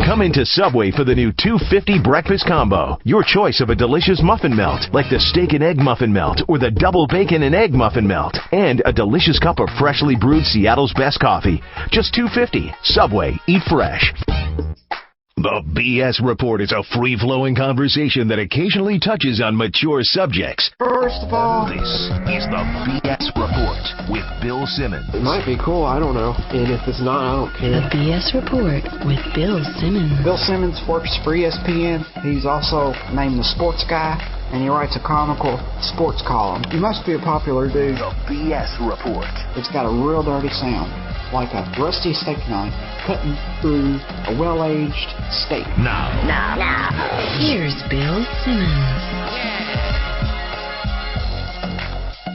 Come into Subway for the new $2.50 breakfast combo. Your choice of a delicious muffin melt, like the steak and egg muffin melt or the double bacon and egg muffin melt, and a delicious cup of freshly brewed Seattle's best coffee. Just $2.50. Subway. Eat fresh. The BS Report is a free-flowing conversation that occasionally touches on mature subjects. First of all, this is the BS Report with Bill Simmons. It might be cool, I don't know. And if it's not, I don't care. The BS Report with Bill Simmons. Bill Simmons works for ESPN. He's also named the sports guy, and he writes a comical sports column. He must be a popular dude. The BS Report. It's got a real dirty sound, like a rusty steak knife cutting through a well-aged steak. Now. Here's Bill Simmons.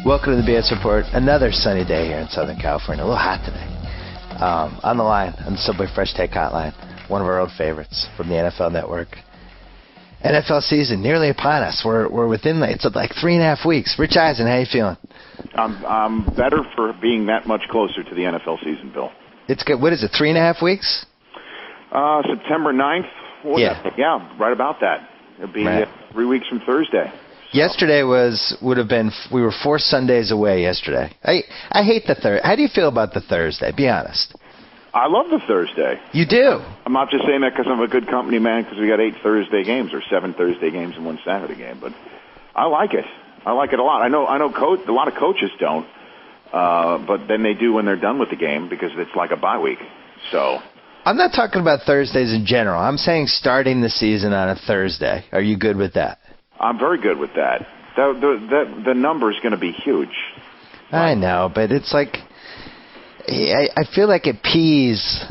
Welcome to the BS Report. Another sunny day here in Southern California. A little hot today. On the line, on the Subway Fresh Take Hotline, one of our old favorites from the NFL Network. NFL season nearly upon us. We're within, it's like 3.5 weeks. Rich Eisen, how you feeling? I'm better for being that much closer to the NFL season, Bill. It's good. What is it, 3.5 weeks? September 9th? Yeah, right about that. It'll be 3 weeks from Thursday. Yesterday we were 4 Sundays away yesterday. I hate the Thursday. How do you feel about the Thursday? Be honest. I love the Thursday. You do? I'm not just saying that because I'm a good company man, because we got 8 Thursday games or 7 Thursday games and 1 Saturday game. But I like it. I like it a lot. I know. A lot of coaches don't, but then they do when they're done with the game because it's like a bye week. So I'm not talking about Thursdays in general. I'm saying starting the season on a Thursday. Are you good with that? I'm very good with that. The number is going to be huge. I know, but it's like I feel like it pees,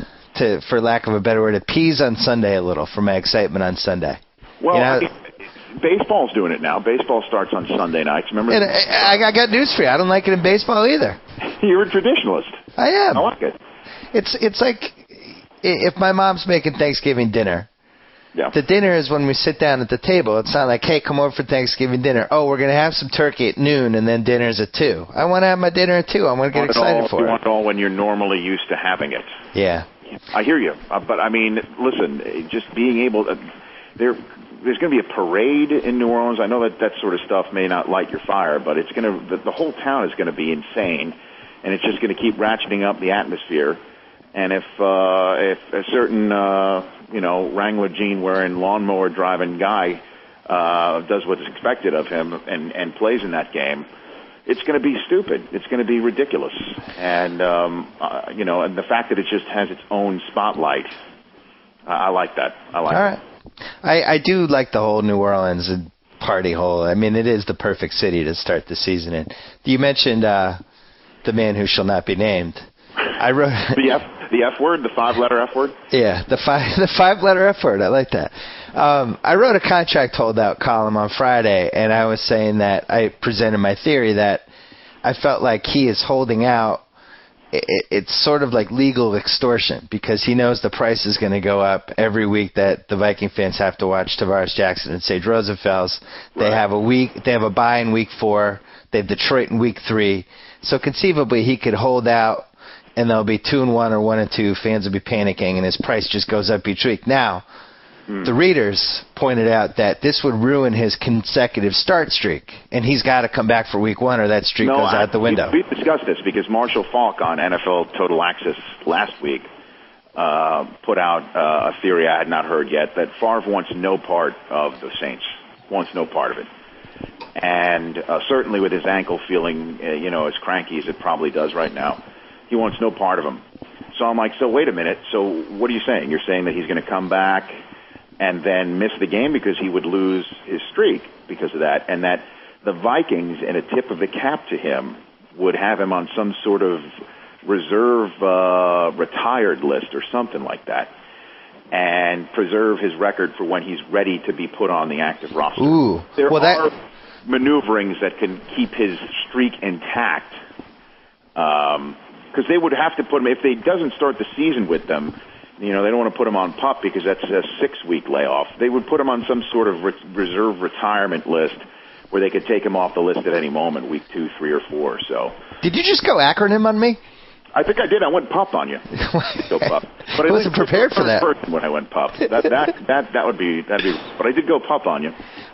for lack of a better word, it pees on Sunday a little for my excitement on Sunday. Well, I mean, baseball's doing it now. Baseball starts on Sunday nights. Remember? And I got news for you. I don't like it in baseball either. You're a traditionalist. I am. I like it. It's like if my mom's making Thanksgiving dinner. Yeah. The dinner is when we sit down at the table. It's not like, hey, come over for Thanksgiving dinner. Oh, we're going to have some turkey at noon, and then dinner's at 2. I want to have my dinner at 2. I want to get excited for it. You want it all when you're normally used to having it. Yeah. I hear you. But, I mean, listen, just being able to there's going to be a parade in New Orleans. I know that sort of stuff may not light your fire, but it's going to the whole town is going to be insane, and it's just going to keep ratcheting up the atmosphere. And if a certain Wrangler jean wearing lawnmower driving guy does what's expected of him and plays in that game, it's going to be stupid. It's going to be ridiculous. And and the fact that it just has its own spotlight, I like that. I like it. All right. I do like the whole New Orleans party hole. I mean, it is the perfect city to start the season in. You mentioned the man who shall not be named. I wrote the F word, the 5-letter F word. Yeah, the 5-letter F word. I like that. I wrote a contract holdout column on Friday, and I was saying that I presented my theory that I felt like he is holding out. It's sort of like legal extortion because he knows the price is going to go up every week that the Viking fans have to watch Tavares Jackson and Sage Rosenfels. They have a bye in week 4. They have Detroit in week 3. So conceivably he could hold out and they'll be 2-1 or 1-2. Fans will be panicking and his price just goes up each week. Now, the readers pointed out that this would ruin his consecutive start streak, and he's got to come back for week 1 or that streak goes out the window. We've discussed this because Marshall Faulk on NFL Total Access last week put out a theory I had not heard yet that Favre wants no part of the Saints, wants no part of it. And certainly with his ankle feeling, as cranky as it probably does right now, he wants no part of him. So I'm like, so wait a minute. So what are you saying? You're saying that he's going to come back and then miss the game because he would lose his streak because of that, and that the Vikings, in a tip of the cap to him, would have him on some sort of reserve retired list or something like that, and preserve his record for when he's ready to be put on the active roster. Ooh. There are maneuverings that can keep his streak intact, because they would have to put him, if he doesn't start the season with them, they don't want to put him on PUP because that's a 6-week layoff. They would put him on some sort of reserve retirement list where they could take him off the list at any moment, week 2, 3, or 4. So, did you just go acronym on me? I think I did. I went pup on you. Go pup. But I wasn't prepared for that. When I went pup, that would be. But I did go pup on you.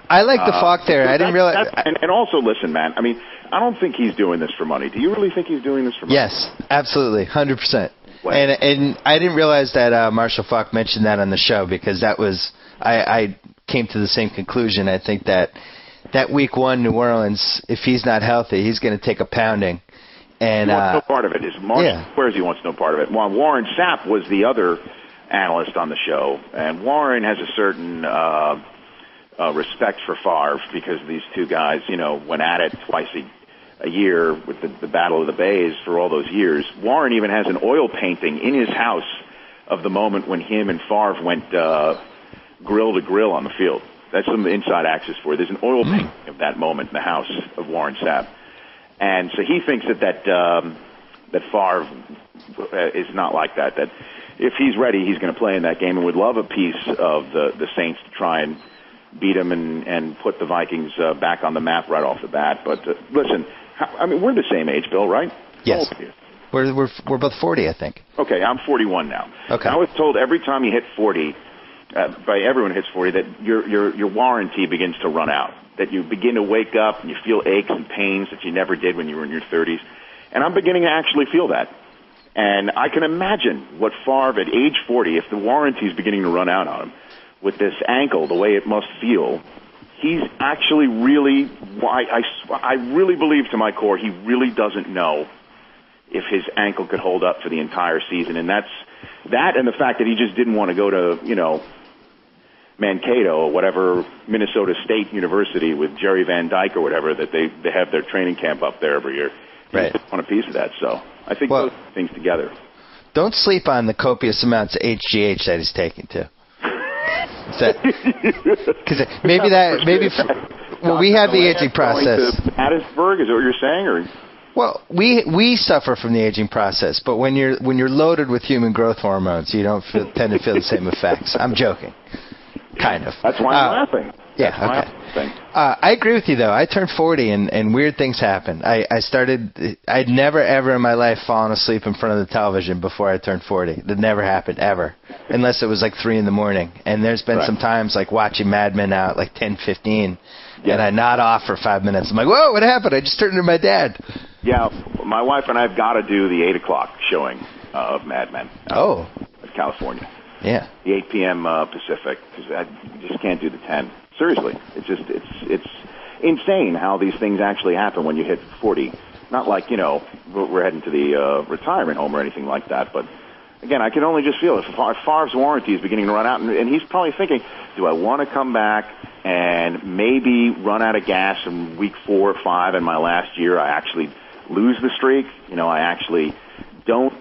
I like the Falk there. I didn't realize. And also, listen, man. I mean, I don't think he's doing this for money. Do you really think he's doing this for money? Yes, absolutely, 100%. And I didn't realize that Marshall Falk mentioned that on the show, because that was I came to the same conclusion. I think that week one New Orleans, if he's not healthy, he's going to take a pounding. And he wants no part of it. Marshall swears he wants no part of it. Well, Warren Sapp was the other analyst on the show, and Warren has a certain respect for Favre, because these two guys, went at it twice a year with the Battle of the Bays for all those years. Warren even has an oil painting in his house of the moment when him and Favre went grill to grill on the field. That's some inside access for you. There's an oil painting of that moment in the house of Warren Sapp. And so he thinks that Favre is not like that. That if he's ready, he's going to play in that game, and would love a piece of the Saints to try and beat them and put the Vikings back on the map right off the bat. But listen, I mean, we're the same age, Bill, right? Yes. We're both 40, I think. Okay, I'm 41 now. Okay. I was told every time you hit 40, by everyone hits 40, that your warranty begins to run out. That you begin to wake up and you feel aches and pains that you never did when you were in your 30s. And I'm beginning to actually feel that. And I can imagine what Favre at age 40, if the warranty is beginning to run out on him, with this ankle, the way it must feel, he's actually really, I really believe to my core, he really doesn't know if his ankle could hold up for the entire season. And that's that, and the fact that he just didn't want to go to, Mankato or whatever, Minnesota State University with Jerry Van Dyke or whatever, that they have their training camp up there every year. Right. He want a piece of that. So I think those things together. Don't sleep on the copious amounts of HGH that he's taking too. Because we have the aging process. Hattiesburg, is that what you're saying, or? Well, we suffer from the aging process, but when you're loaded with human growth hormones, you don't tend to feel the same effects. I'm joking. Kind of. That's why I'm laughing. Yeah, okay. I agree with you, though. I turned 40, and weird things happened. I'd never, ever in my life fallen asleep in front of the television before I turned 40. That never happened, ever. Unless it was like 3 in the morning. And there's been some times, like watching Mad Men out, like 10:15, and I nod off for 5 minutes. I'm like, whoa, what happened? I just turned into my dad. Yeah, my wife and I have got to do the 8 o'clock showing of Mad Men. Of California. Yeah. The 8 p.m. Pacific, because I just can't do the 10. Seriously, it's insane how these things actually happen when you hit 40. Not like, we're heading to the retirement home or anything like that, but again, I can only just feel it. Favre's warranty is beginning to run out, and he's probably thinking, do I want to come back and maybe run out of gas in week 4 or 5 in my last year? I actually lose the streak. I actually don't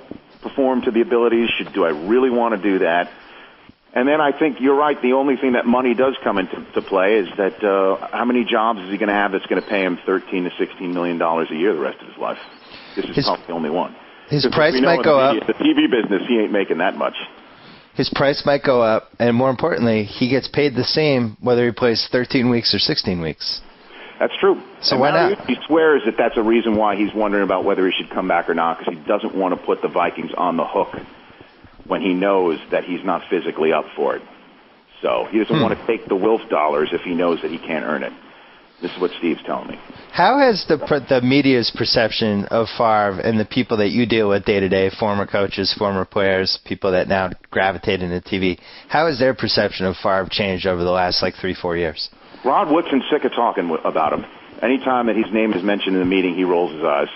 perform to the abilities. Do I really want to do that? And then I think you're right. The only thing that money does come into play is that how many jobs is he going to have that's going to pay him $13 to $16 million a year the rest of his life? This is probably the only one. His price might go up. The TV business, he ain't making that much. His price might go up, and more importantly, he gets paid the same whether he plays 13 weeks or 16 weeks. That's true. So and why not? He swears that that's a reason why he's wondering about whether he should come back or not, because he doesn't want to put the Vikings on the hook when he knows that he's not physically up for it. So he doesn't want to take the Wilf dollars if he knows that he can't earn it. This is what Steve's telling me. How has the media's perception of Favre and the people that you deal with day to day, former coaches, former players, people that now gravitate into TV, how has their perception of Favre changed over the last 3-4 years? Rod Woodson's sick of talking about him. Anytime that his name is mentioned in the meeting, he rolls his eyes.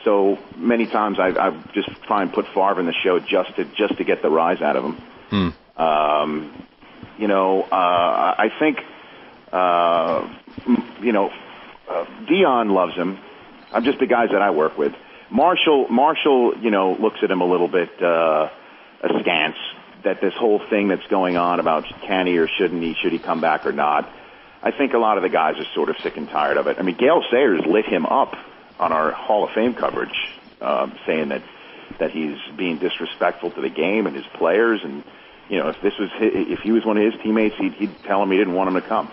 So many times I just try and put Favre in the show just to get the rise out of him. I think Dion loves him. I'm just the guys that I work with. Marshall, looks at him a little bit askance. That this whole thing that's going on about can he or shouldn't he, should he come back or not. I think a lot of the guys are sort of sick and tired of it. I mean, Gale Sayers lit him up on our Hall of Fame coverage, saying that he's being disrespectful to the game and his players, and if he was one of his teammates, he'd tell him he didn't want him to come.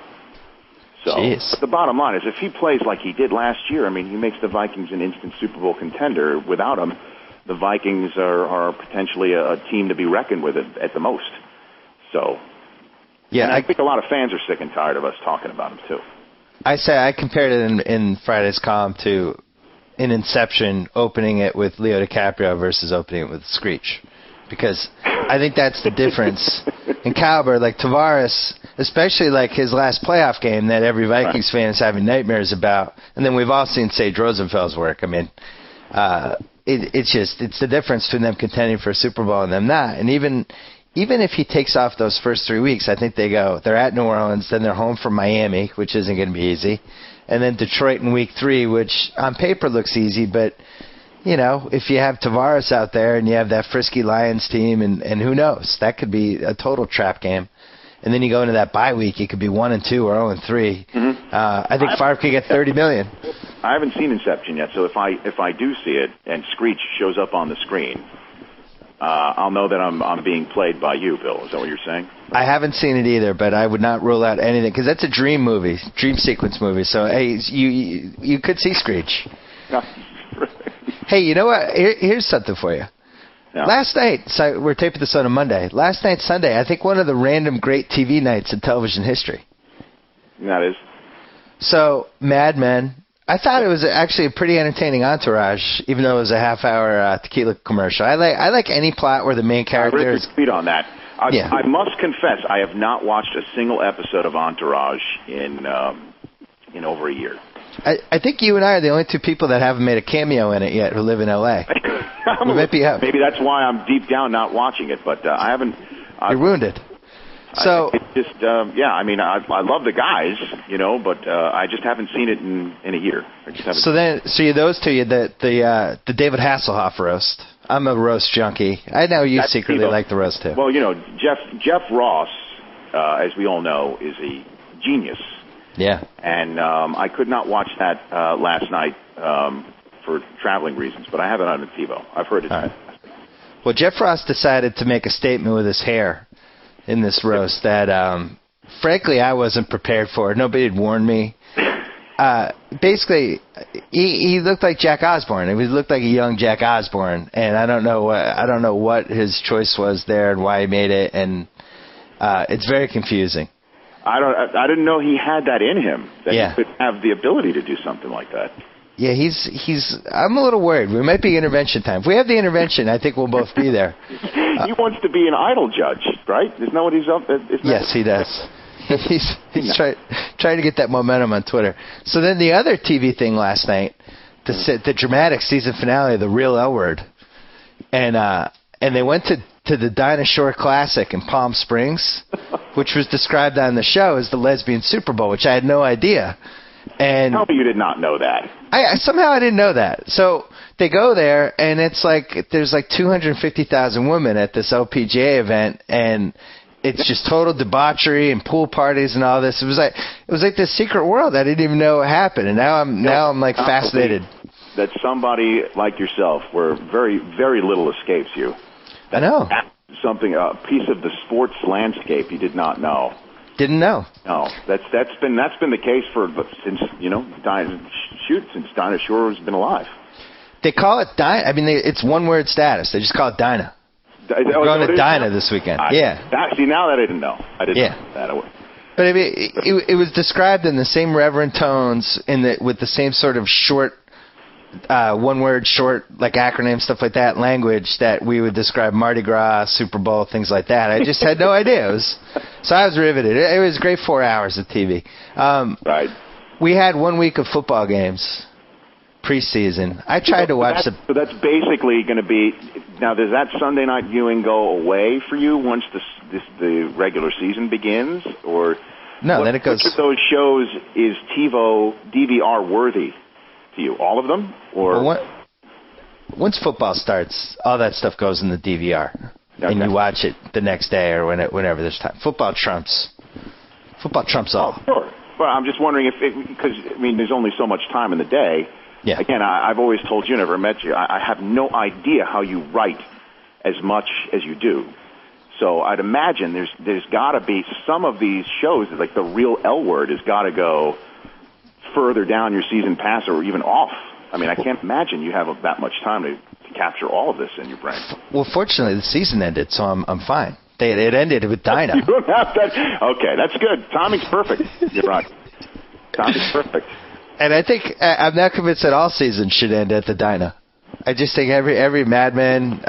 So, but the bottom line is, if he plays like he did last year, I mean, he makes the Vikings an instant Super Bowl contender. Without him, the Vikings are potentially a team to be reckoned with at the most. So, yeah, and I think a lot of fans are sick and tired of us talking about them too. I compared it in Friday's column to in Inception opening it with Leo DiCaprio versus opening it with Screech, because I think that's the difference in caliber. Like Tavares, especially like his last playoff game that every Vikings fan is having nightmares about, and then we've all seen Sage Rosenfeld's work. I mean, it's the difference between them contending for a Super Bowl and them not. And even if he takes off those first 3 weeks, I think they're at New Orleans, then they're home from Miami, which isn't going to be easy, and then Detroit in week 3, which on paper looks easy, but you know, if you have Tavares out there and you have that frisky Lions team, and who knows, that could be a total trap game. And then you go into that bye week, you could be 1-2 or 0-3. Mm-hmm. I think Favre could get $30 million. I haven't seen Inception yet, so if I do see it and Screech shows up on the screen, I'll know that I'm being played by you, Bill. Is that what you're saying? I haven't seen it either, but I would not rule out anything, because that's a dream movie, dream sequence movie. So hey, you could see Screech. Hey, you know what? Here's something for you. Yeah. Last night, so we're taping this on a Monday. Last night, Sunday, I think one of the random great TV nights in television history. That is. So, Mad Men. I thought it was actually a pretty entertaining entourage, even though it was a half-hour tequila commercial. I like any plot where the main character is. Read on that. I must confess, I have not watched a single episode of Entourage in over a year. I think you and I are the only two people that haven't made a cameo in it yet who live in L.A. Maybe that's why I'm deep down not watching it, but I haven't. You're wounded. So it's just, I mean, I love the guys, but I just haven't seen it in a year. So those two, the David Hasselhoff roast. I'm a roast junkie. I know you secretly like the roast too. Well, Jeff Ross, as we all know, is a genius. Yeah. And I could not watch that last night for traveling reasons, but I have it on the TiVo. I've heard it. Right. Well, Jeff Ross decided to make a statement with his hair in this roast that, frankly, I wasn't prepared for. Nobody had warned me. Basically, he looked like Jack Osborne. He looked like a young Jack Osborne, and I don't know what his choice was there and why he made it, and it's very confusing. I didn't know he had that in him. That he could have the ability to do something like that. Yeah, he's. I'm a little worried. We might be intervention time. If we have the intervention, I think we'll both be there. He wants to be an idol judge, right? Isn't that what he's up? Yes, he does. He's trying to get that momentum on Twitter. So then the other TV thing last night, the dramatic season finale of The Real L Word, and they went to the Dinah Shore Classic in Palm Springs, which was described on the show as the lesbian Super Bowl, which I had no idea. And tell me you did not know that. Somehow I didn't know that. So they go there, and it's like there's like 250,000 women at this LPGA event, and it's just total debauchery and pool parties and all this. It was like this secret world I didn't even know what happened, and now I'm like fascinated. That somebody like yourself, where very, very little escapes you. I know. A piece of the sports landscape you did not know. Didn't know. No, that's been the case since Dinah Shore has been alive. They call it Dinah. I mean, it's one word status. They just call it Dinah. We're going to Dinah this weekend. Now that I didn't know. I didn't know that. But I mean, it was described in the same reverent tones, with the same sort of short, one-word short, like acronym stuff like that, language that we would describe Mardi Gras, Super Bowl, things like that. I just had no idea. So I was riveted. It was a great 4 hours of TV. Right. We had 1 week of football games, preseason. I tried to watch So that's basically going to be. Now, does that Sunday night viewing go away for you once the regular season begins, or no? Then it goes. Which of those shows is TiVo DVR worthy to you? All of them, or once football starts, all that stuff goes in the DVR, and you watch it the next day or whenever there's time. Football trumps all. Oh, sure. Well, I'm just wondering because there's only so much time in the day. Yeah. Again, I've always told you, never met you, I have no idea how you write as much as you do. So I'd imagine there's got to be some of these shows, like The Real L Word, has got to go further down your season pass or even off. I mean, I can't imagine you have that much time to capture all of this in your brain. Well, fortunately, the season ended, so I'm fine. It ended with Dinah. You don't have that. Okay, that's good. Timing's perfect. You're right. Timing's perfect. And I think I'm not convinced that all seasons should end at the Dinah. I just think every Mad Men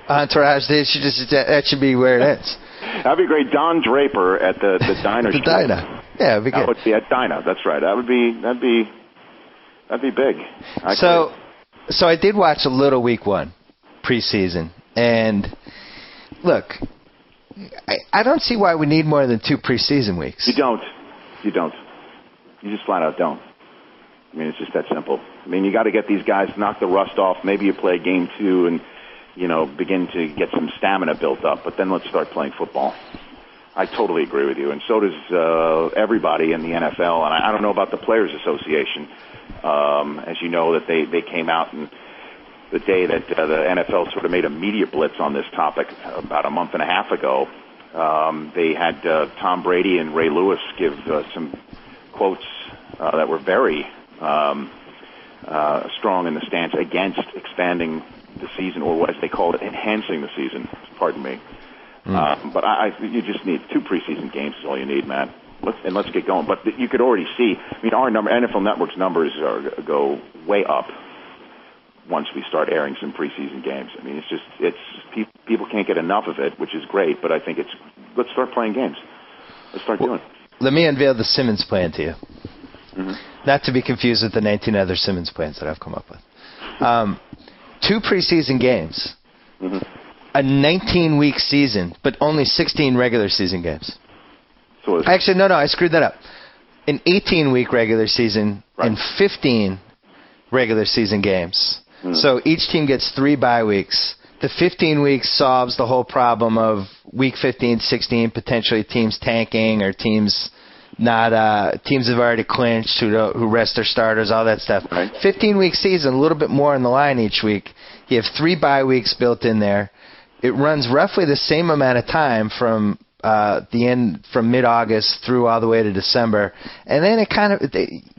entourage, that should be where it ends. That'd be great. Don Draper at the Dinah. The Dinah. Yeah, it'd be good. That would be at Dinah. That's right. That'd be big. So I did watch a little week 1 preseason, and look, I don't see why we need more than 2 preseason weeks. You don't. You just flat out don't. I mean, it's just that simple. I mean, you got to get these guys, knock the rust off. Maybe you play game 2 and, begin to get some stamina built up, but then let's start playing football. I totally agree with you, and so does everybody in the NFL, and I don't know about the Players Association. As you know, that they came out and the day that the NFL sort of made a media blitz on this topic about a month and a half ago, they had Tom Brady and Ray Lewis give some quotes that were very strong in the stance against expanding the season, or as they call it, enhancing the season. Pardon me. But you just need 2 preseason games is all you need, man. Let's get going. But you could already see. I mean, our NFL Network's numbers go way up once we start airing some preseason games. I mean, it's people can't get enough of it, which is great. But I think let's start playing games. Let's start doing it. Let me unveil the Simmons plan to you. Mm-hmm. Not to be confused with the 19 other Simmons plans that I've come up with. 2 preseason games. Mm-hmm. A 19-week season, but only 16 regular season games. So actually, no, I screwed that up. An 18-week regular season and 15 regular season games. Mm. So each team gets 3 bye weeks. The 15 weeks solves the whole problem of week 15, 16, potentially teams tanking or teams teams have already clinched who rest their starters, all that stuff. Right. 15-week season, a little bit more on the line each week. You have 3 bye weeks built in there. It runs roughly the same amount of time from from mid-August through all the way to December, and then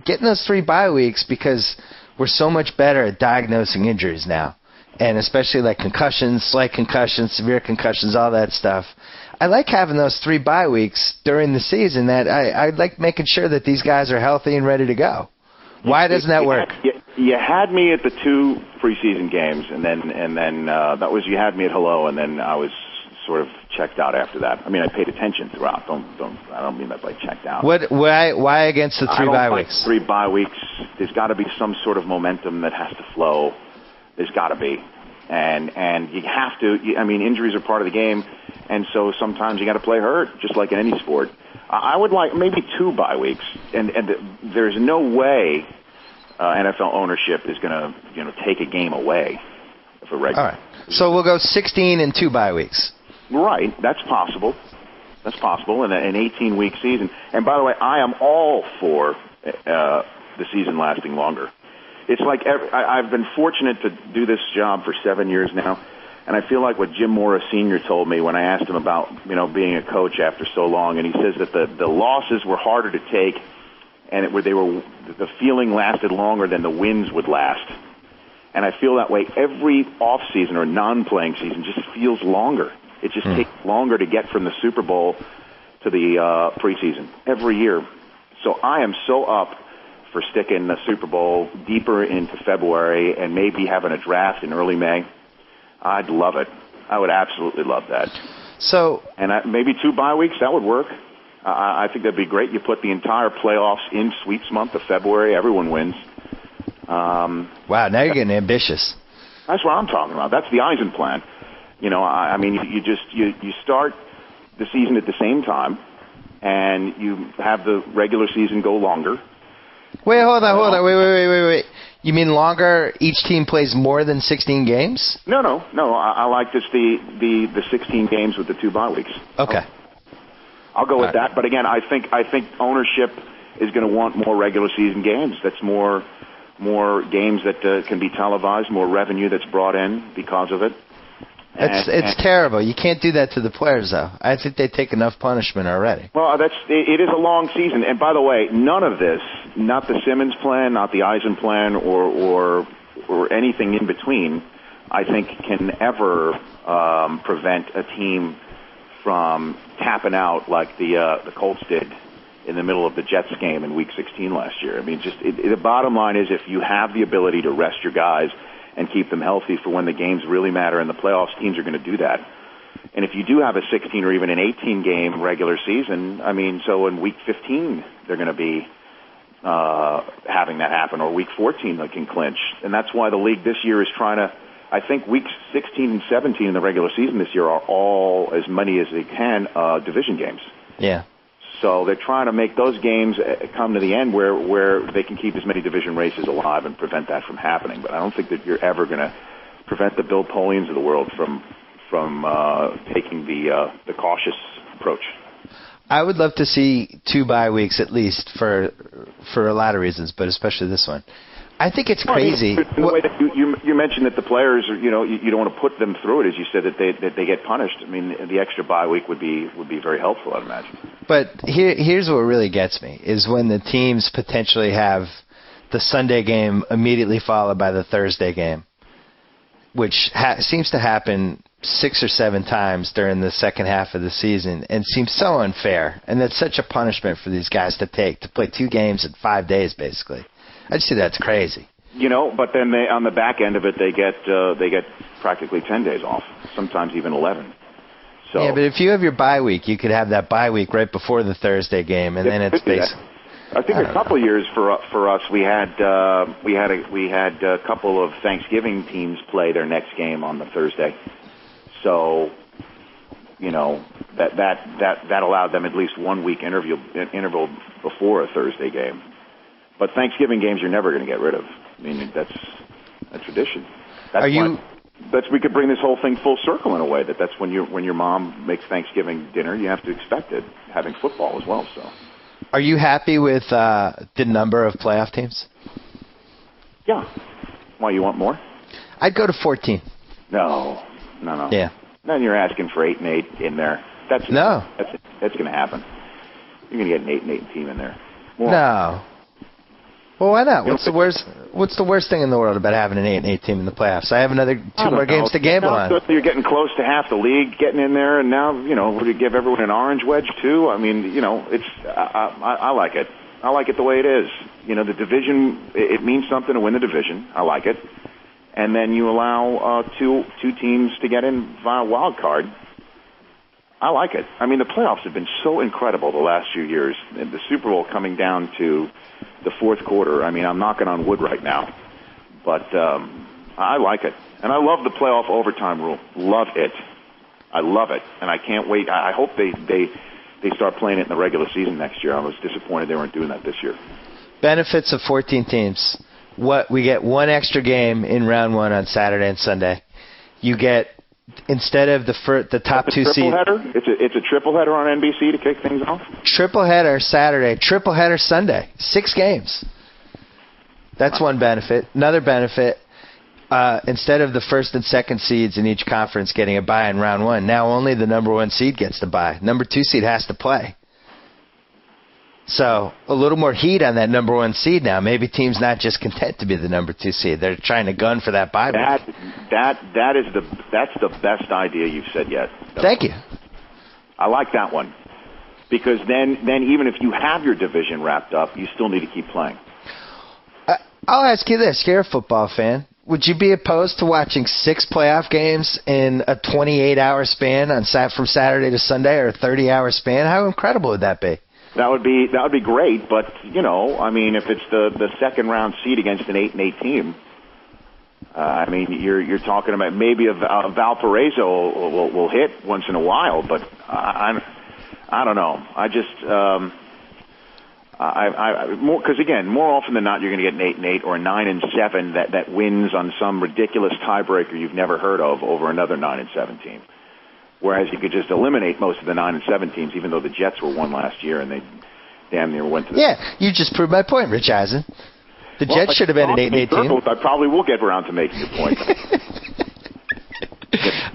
getting those 3 bye weeks, because we're so much better at diagnosing injuries now, and especially like concussions, slight concussions, severe concussions, all that stuff. I like having those 3 bye weeks during the season. That I like making sure that these guys are healthy and ready to go. Why doesn't that work? You had me at the 2 preseason games, and then that was, you had me at hello, and then I was sort of checked out after that. I mean, I paid attention throughout. I don't mean that by checked out. Why against the 3 bye weeks? 3 bye weeks. There's got to be some sort of momentum that has to flow. There's got to be, and you have to. I mean, injuries are part of the game, and so sometimes you got to play hurt, just like in any sport. I would like maybe 2 bye weeks, and there's no way NFL ownership is going to take a game away for regular. All right, so we'll go 16 and 2 bye weeks. Right, that's possible. That's possible in an 18-week season. And by the way, I am all for the season lasting longer. It's like I've been fortunate to do this job for 7 years now, and I feel like what Jim Morris Sr. told me when I asked him about being a coach after so long, and he says that the losses were harder to take, and the feeling lasted longer than the wins would last. And I feel that way every off season or non-playing season just feels longer. It just takes longer to get from the Super Bowl to the preseason every year. So I am so up for sticking the Super Bowl deeper into February and maybe having a draft in early May. I'd love it. I would absolutely love that. So, and maybe 2 bye weeks, that would work. I think that'd be great. You put the entire playoffs in sweeps month of February. Everyone wins. Wow, now you're getting ambitious. That's what I'm talking about. That's the Eisen plan. I mean, you start the season at the same time, and you have the regular season go longer. Wait, hold on. Wait. You mean longer? Each team plays more than 16 games? No. I like this the 16 games with the 2 bye weeks. Okay. I'll go with that. But again, I think ownership is going to want more regular season games. That's more games that can be televised, more revenue that's brought in because of it. It's terrible. You can't do that to the players, though. I think they take enough punishment already. Well, it is a long season. And by the way, none of this, not the Simmons plan, not the Eisen plan, or anything in between, I think, can ever prevent a team from tapping out like the Colts did in the middle of the Jets game in Week 16 last year. I mean, the bottom line is, if you have the ability to rest your guys and keep them healthy for when the games really matter in the playoffs, teams are going to do that. And if you do have a 16 or even an 18 game regular season, I mean, so in Week 15 they're going to be having that happen, or Week 14 they can clinch. And that's why the league this year is trying to, I think Weeks 16 and 17 in the regular season this year are all, as many as they can, division games. Yeah. So they're trying to make those games come to the end where they can keep as many division races alive and prevent that from happening. But I don't think that you're ever going to prevent the Bill Polians of the world from taking the cautious approach. I would love to see 2 bye weeks at least for a lot of reasons, but especially this one. I think it's crazy. The way that you mentioned that the players are, you don't want to put them through it, as you said, that they get punished. I mean, the extra bye week would be very helpful, I'd imagine. But here's what really gets me is when the teams potentially have the Sunday game immediately followed by the Thursday game, which seems to happen 6 or 7 times during the second half of the season and seems so unfair. And that's such a punishment for these guys to take, to play 2 games in 5 days, basically. I just think that's crazy. But then on the back end of it, they get practically 10 days off, sometimes even 11. So, yeah, but if you have your bye week, you could have that bye week right before the Thursday game, and then it's basically. I think a couple of years for us, we had a couple of Thanksgiving teams play their next game on the Thursday, so that allowed them at least 1 week interval before a Thursday game. But Thanksgiving games you're never going to get rid of. I mean, that's a tradition. We could bring this whole thing full circle in a way. That's when your mom makes Thanksgiving dinner, you have to expect it, having football as well. So, are you happy with the number of playoff teams? Yeah. Why, you want more? I'd go to 14. No. Yeah. Then you're asking for 8 and 8 in there. That's going to happen. You're going to get an 8 and 8 team in there. More. No. Well, why not? What's the worst thing in the world about having an 8 and 8 team in the playoffs? I have another 2 more games to gamble on. So you're getting close to half the league getting in there, and now would you give everyone an orange wedge too? I mean, I like it. I like it the way it is. The division, it means something to win the division. I like it, and then you allow two teams to get in via wild card. I like it. I mean, the playoffs have been so incredible the last few years. The Super Bowl coming down to the fourth quarter. I mean, I'm knocking on wood right now, but I like it, and I love the playoff overtime rule. Love it. I love it, and I can't wait. I hope they start playing it in the regular season next year. I was disappointed they weren't doing that this year. Benefits of 14 teams. We get 1 extra game in round 1 on Saturday and Sunday. You get, instead of the top 2 seeds. It's a triple header on NBC to kick things off? Triple header Saturday, triple header Sunday. 6 games. That's one benefit. Another benefit, instead of the first and second seeds in each conference getting a bye in round 1, now only the number 1 seed gets the bye. Number 2 seed has to play. So a little more heat on that number 1 seed now. Maybe teams not just content to be the number 2 seed. They're trying to gun for that bye. That's the best idea you've said yet. Thank you. I like that one, because then even if you have your division wrapped up, you still need to keep playing. I'll ask you this: you're a football fan. Would you be opposed to watching 6 playoff games in a 28-hour span from Saturday to Sunday, or a 30-hour span? How incredible would that be? That would be great, but I mean, if it's the second round seed against an 8 and 8 team, I mean, you're talking about maybe a Valparaiso will hit once in a while, but I don't know. I just because again, more often than not, you're going to get an 8 and 8 or a 9 and 7 that wins on some ridiculous tiebreaker you've never heard of over another 9 and 7 team. Whereas you could just eliminate most of the 9 and 7 teams, even though the Jets were 1 last year and they damn near went to the... Yeah, you just proved my point, Rich Eisen. The Jets should have been an 8 and 8 team. I probably will get around to making your point.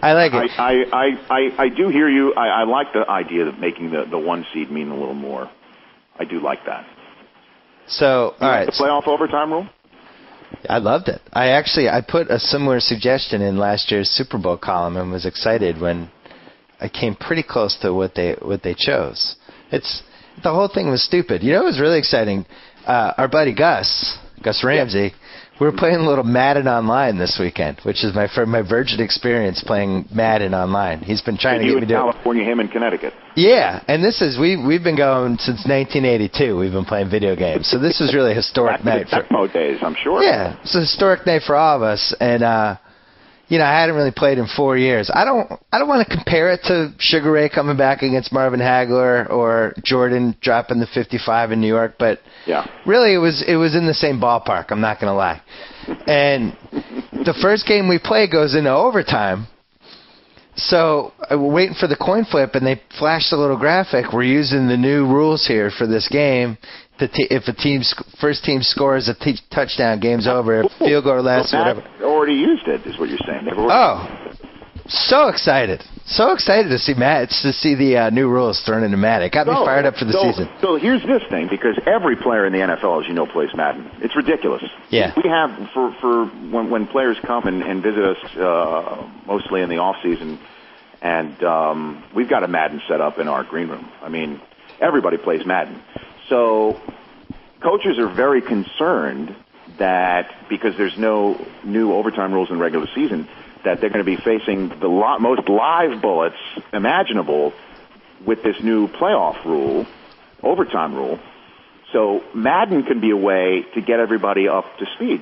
I like it. I do hear you. I like the idea of making the 1 seed mean a little more. I do like that. So, all right. The playoff overtime rule? I loved it. I put a similar suggestion in last year's Super Bowl column and was excited when I came pretty close to what they chose. The whole thing was stupid. You know, it was really exciting. Our buddy Gus Ramsey, we were playing a little Madden online this weekend, which is my virgin experience playing Madden online. He's been trying to get me to do it. California, him in Connecticut. Yeah, and this is we've been going since 1982. We've been playing video games, so this was really a historic night for Tecmo days, I'm sure. Yeah, it's a historic night for all of us, and I hadn't really played in 4 years. I don't want to compare it to Sugar Ray coming back against Marvin Hagler or Jordan dropping the 55 in New York, but really it was in the same ballpark. I'm not going to lie. And the first game we play goes into overtime. So we're waiting for the coin flip, and they flashed a little graphic. We're using the new rules here for this game. If a first team scores a touchdown, game's over. If field goal or less, whatever. Already used it, is what you're saying. So excited! So excited to see the new rules thrown into Madden. It got me fired up for the season. So here's this thing, because every player in the NFL, as you know, plays Madden. It's ridiculous. Yeah. We have for when players come and visit us, mostly in the off season, and we've got a Madden set up in our green room. I mean, everybody plays Madden. So coaches are very concerned that because there's no new overtime rules in the regular season, that they're going to be facing the most live bullets imaginable with this new playoff rule, overtime rule. So Madden can be a way to get everybody up to speed.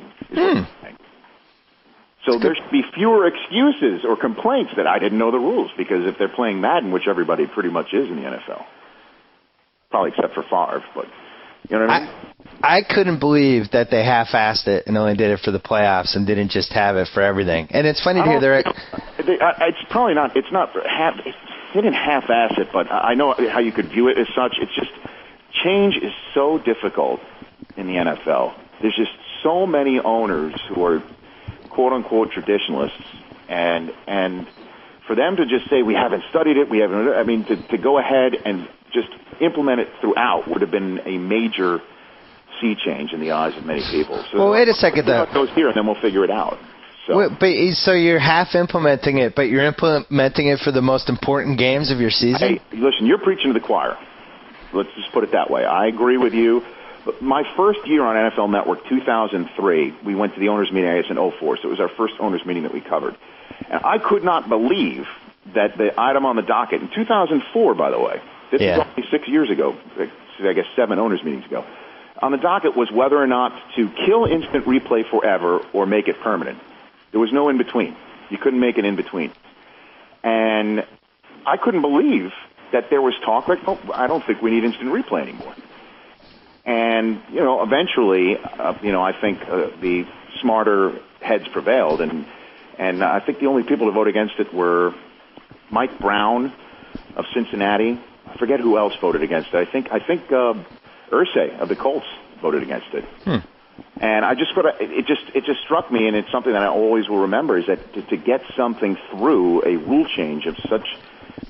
So there should be fewer excuses or complaints that I didn't know the rules, because if they're playing Madden, which everybody pretty much is in the NFL, probably except for Favre, but you know what I mean? I couldn't believe that they half-assed it and only did it for the playoffs and didn't just have it for everything. And it's funny to hear it's probably not. It's not half. They didn't half-ass it, but I know how you could view it as such. It's just change is so difficult in the NFL. There's just so many owners who are quote-unquote traditionalists, and for them to just say we haven't studied it, we haven't. I mean, to go ahead and just implement it throughout would have been a major sea change in the eyes of many people. So well, wait a second, though. It goes here, and then we'll figure it out. So. So you're half implementing it, but you're implementing it for the most important games of your season? Hey, listen, you're preaching to the choir. Let's just put it that way. I agree with you. But my first year on NFL Network, 2003, we went to the owners' meeting. I guess in 2004, so it was our first owners' meeting that we covered. And I could not believe that the item on the docket, in 2004, by the way, this is only 6 years ago, I guess 7 owners' meetings ago, on the docket was whether or not to kill instant replay forever or make it permanent. There was no in-between. You couldn't make an in-between. And I couldn't believe that there was talk like, I don't think we need instant replay anymore. And, eventually, I think the smarter heads prevailed, and I think the only people to vote against it were Mike Brown of Cincinnati. I forget who else voted against it. I think Irsay of the Colts voted against it. And I just it just struck me, and it's something that I always will remember, is that to get something through, a rule change of such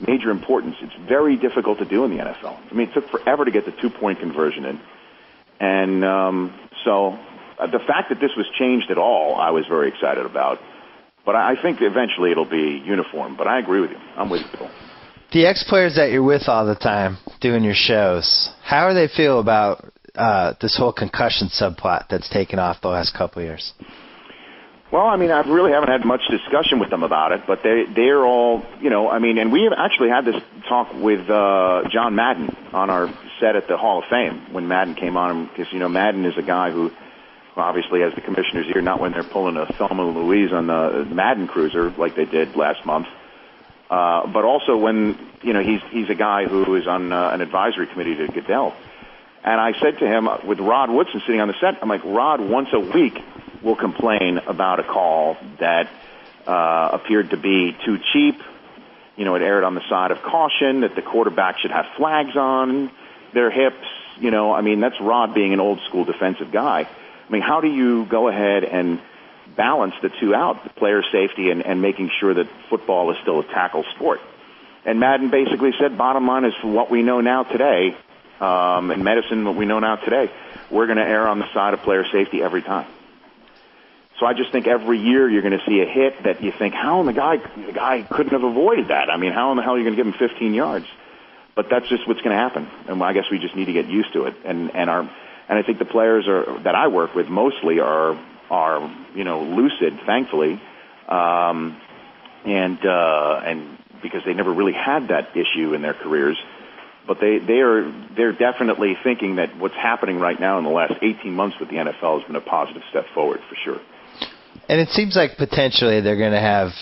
major importance, it's very difficult to do in the NFL. I mean, it took forever to get the 2-point conversion in. And so the fact that this was changed at all, I was very excited about. But I think eventually it'll be uniform. But I agree with you. I'm with you, Bill. The ex-players that you're with all the time doing your shows, how do they feel about this whole concussion subplot that's taken off the last couple of years? Well, I mean, I really haven't had much discussion with them about it, but they're all, and we have actually had this talk with John Madden on our set at the Hall of Fame when Madden came on, because, Madden is a guy who obviously has the commissioner's ear, not when they're pulling a Thelma and Louise on the Madden cruiser like they did last month, but also when, he's a guy who is on an advisory committee to Goodell. And I said to him, with Rod Woodson sitting on the set, I'm like, Rod, once a week will complain about a call that appeared to be too cheap. It erred on the side of caution, that the quarterback should have flags on their hips. That's Rod being an old school defensive guy. I mean, how do you go ahead and balance the two out, the player safety and making sure that football is still a tackle sport? And Madden basically said, bottom line is, for what we know now today, in medicine, what we know now today, we're going to err on the side of player safety every time. So I just think every year you're going to see a hit that you think, how in the guy couldn't have avoided that? I mean, how in the hell are you going to give him 15 yards? But that's just what's going to happen, and I guess we just need to get used to it. And I think the players that I work with mostly are lucid, thankfully, and because they never really had that issue in their careers. But they're definitely thinking that what's happening right now in the last 18 months with the NFL has been a positive step forward for sure. And it seems like potentially they're going to have,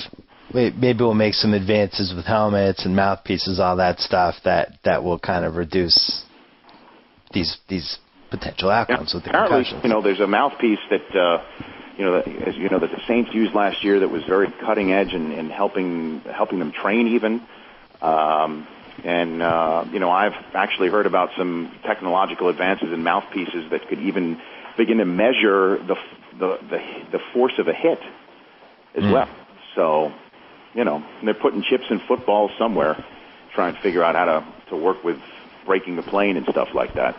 maybe we'll make some advances with helmets and mouthpieces, all that stuff that will kind of reduce these potential outcomes with the concussions. Apparently, there's a mouthpiece that that the Saints used last year that was very cutting edge in helping them train even. I've actually heard about some technological advances in mouthpieces that could even begin to measure the force of a hit as well. So, they're putting chips in football somewhere, trying to figure out how to work with breaking the plane and stuff like that.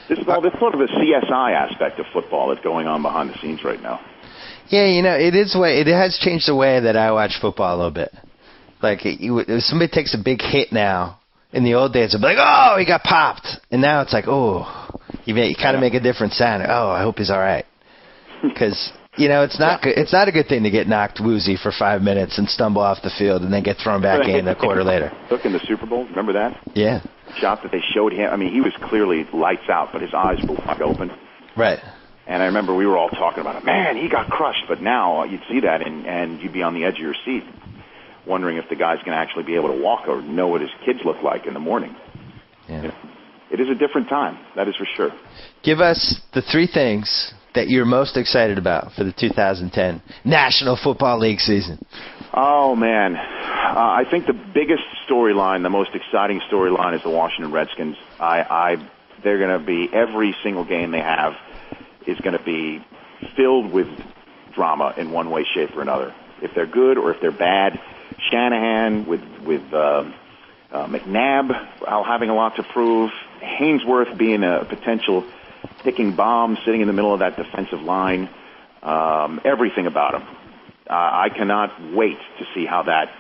This is sort of a CSI aspect of football that's going on behind the scenes right now. Yeah, it has changed the way that I watch football a little bit. Like, if somebody takes a big hit now, in the old days, it'd be like, oh, he got popped. And now it's like, oh, you kind of make a different sound. Oh, I hope he's all right. Because, it's not good. It's not a good thing to get knocked woozy for 5 minutes and stumble off the field and then get thrown back in a quarter later. Look in the Super Bowl, remember that? Yeah. Shot that they showed him. I mean, he was clearly lights out, but his eyes were wide open. Right. And I remember we were all talking about it. Man, he got crushed. But now you'd see that, and you'd be on the edge of your seat, wondering if the guy's going to actually be able to walk or know what his kids look like in the morning. Yeah. It is a different time, that is for sure. Give us the 3 things that you're most excited about for the 2010 National Football League season. Oh, man. I think the biggest storyline, the most exciting storyline is the Washington Redskins. They're going to be, every single game they have is going to be filled with drama in one way, shape, or another. If they're good or if they're bad, Shanahan with McNabb having a lot to prove, Hainsworth being a potential ticking bomb sitting in the middle of that defensive line, everything about him. I cannot wait to see how that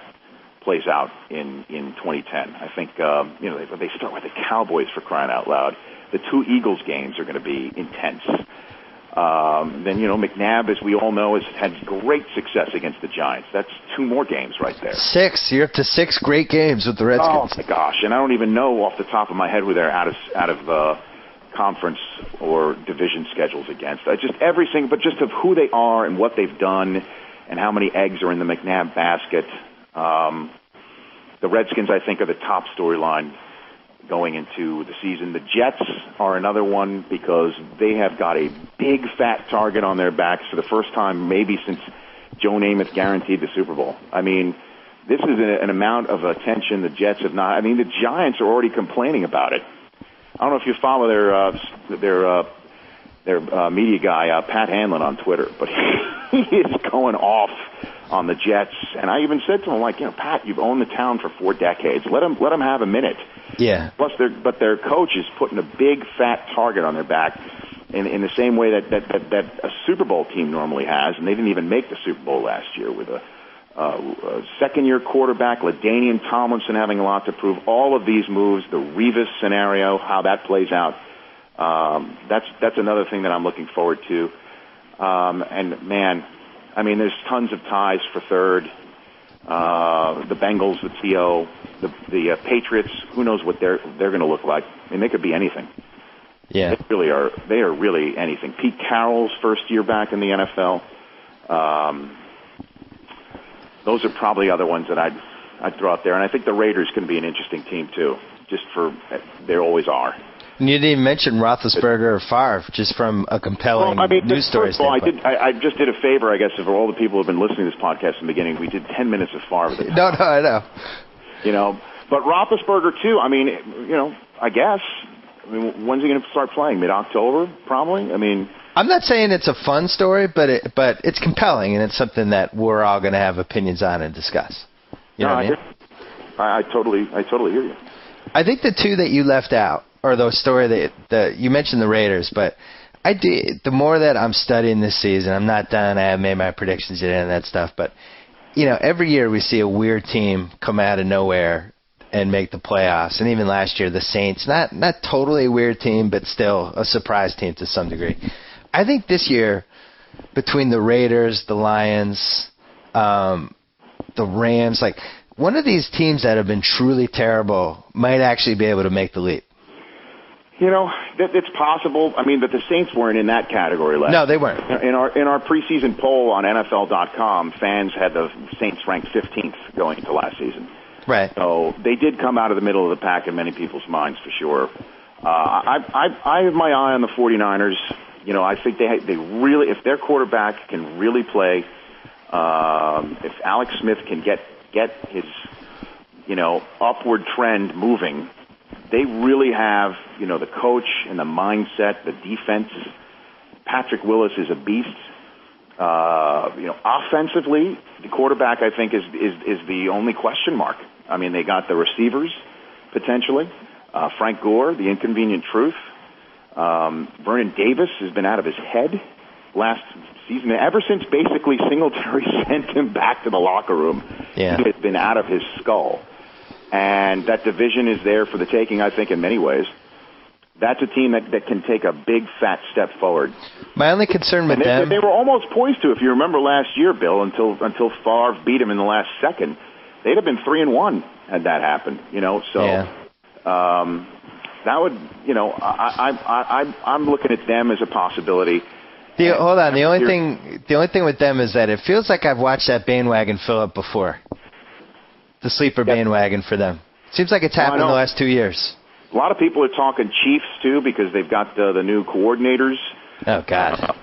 plays out in 2010. I think they start with the Cowboys, for crying out loud. The 2 Eagles games are going to be intense. Then McNabb, as we all know, has had great success against the Giants. That's 2 more games right there. 6. You're up to 6 great games with the Redskins. Oh my gosh! And I don't even know off the top of my head who they're out of conference or division schedules against. Just everything, but just of who they are and what they've done, and how many eggs are in the McNabb basket. The Redskins, I think, are the top storyline going into the season. The Jets are another one because they have got a big fat target on their backs for the first time maybe since Joe Namath guaranteed the Super Bowl. I mean, this is an amount of attention the Jets have not. I mean, the Giants are already complaining about it. I don't know if you follow their media guy, Pat Hanlon, on Twitter, but he is going off on the Jets. And I even said to him, Pat, you've owned the town for 4 decades. Let them have a minute. Yeah. Plus, their coach is putting a big fat target on their back in the same way that a Super Bowl team normally has, and they didn't even make the Super Bowl last year with a second-year quarterback, LaDainian Tomlinson having a lot to prove. All of these moves, the Revis scenario, how that plays out, that's another thing that I'm looking forward to. And man, I mean, there's tons of ties for third. The Bengals with Theo, the Patriots. Who knows what they're going to look like? I mean, they could be anything. Yeah, they really are. They are really anything. Pete Carroll's first year back in the NFL. Those are probably other ones that I'd throw out there. And I think the Raiders can be an interesting team too. They always are. And you didn't even mention Roethlisberger or Favre, just from a compelling news story standpoint. I just did a favor, I guess, for all the people who have been listening to this podcast in the beginning. We did 10 minutes of Favre. No, I know. But Roethlisberger too. I mean, I guess. I mean, when's he going to start playing? Mid-October, probably. I mean, I'm not saying it's a fun story, but it's compelling, and it's something that we're all going to have opinions on and discuss. You know what I mean? I totally hear you. I think the 2 that you left out, or the story that you mentioned the Raiders, but I do. The more that I'm studying this season, I'm not done. I haven't made my predictions yet and that stuff. But, every year we see a weird team come out of nowhere and make the playoffs. And even last year, the Saints, not totally a weird team, but still a surprise team to some degree. I think this year, between the Raiders, the Lions, the Rams, one of these teams that have been truly terrible might actually be able to make the leap. It's possible. I mean, that the Saints weren't in that category last. No, they weren't. In our preseason poll on NFL.com, fans had the Saints ranked 15th going into last season. Right. So they did come out of the middle of the pack in many people's minds for sure. I have my eye on the 49ers. I think they really, if their quarterback can really play, if Alex Smith can get his, upward trend moving, they really have, the coach and the mindset, the defense. Patrick Willis is a beast. Offensively, the quarterback, I think, is the only question mark. I mean, they got the receivers, potentially. Frank Gore, the inconvenient truth. Vernon Davis has been out of his head last season. Ever since basically Singletary sent him back to the locker room, He has been out of his skull. And that division is there for the taking, I think, in many ways. That's a team that can take a big, fat step forward. My only concern with them... They were almost poised to, if you remember last year, Bill, until Favre beat him in the last second. They'd have been 3-1 had that happened, So that would, I'm looking at them as a possibility. Hold on. The only thing with them is that it feels like I've watched that bandwagon fill up before. The sleeper bandwagon for them. Seems like it's happened in the last 2 years. A lot of people are talking Chiefs, too, because they've got the new coordinators. Oh, God.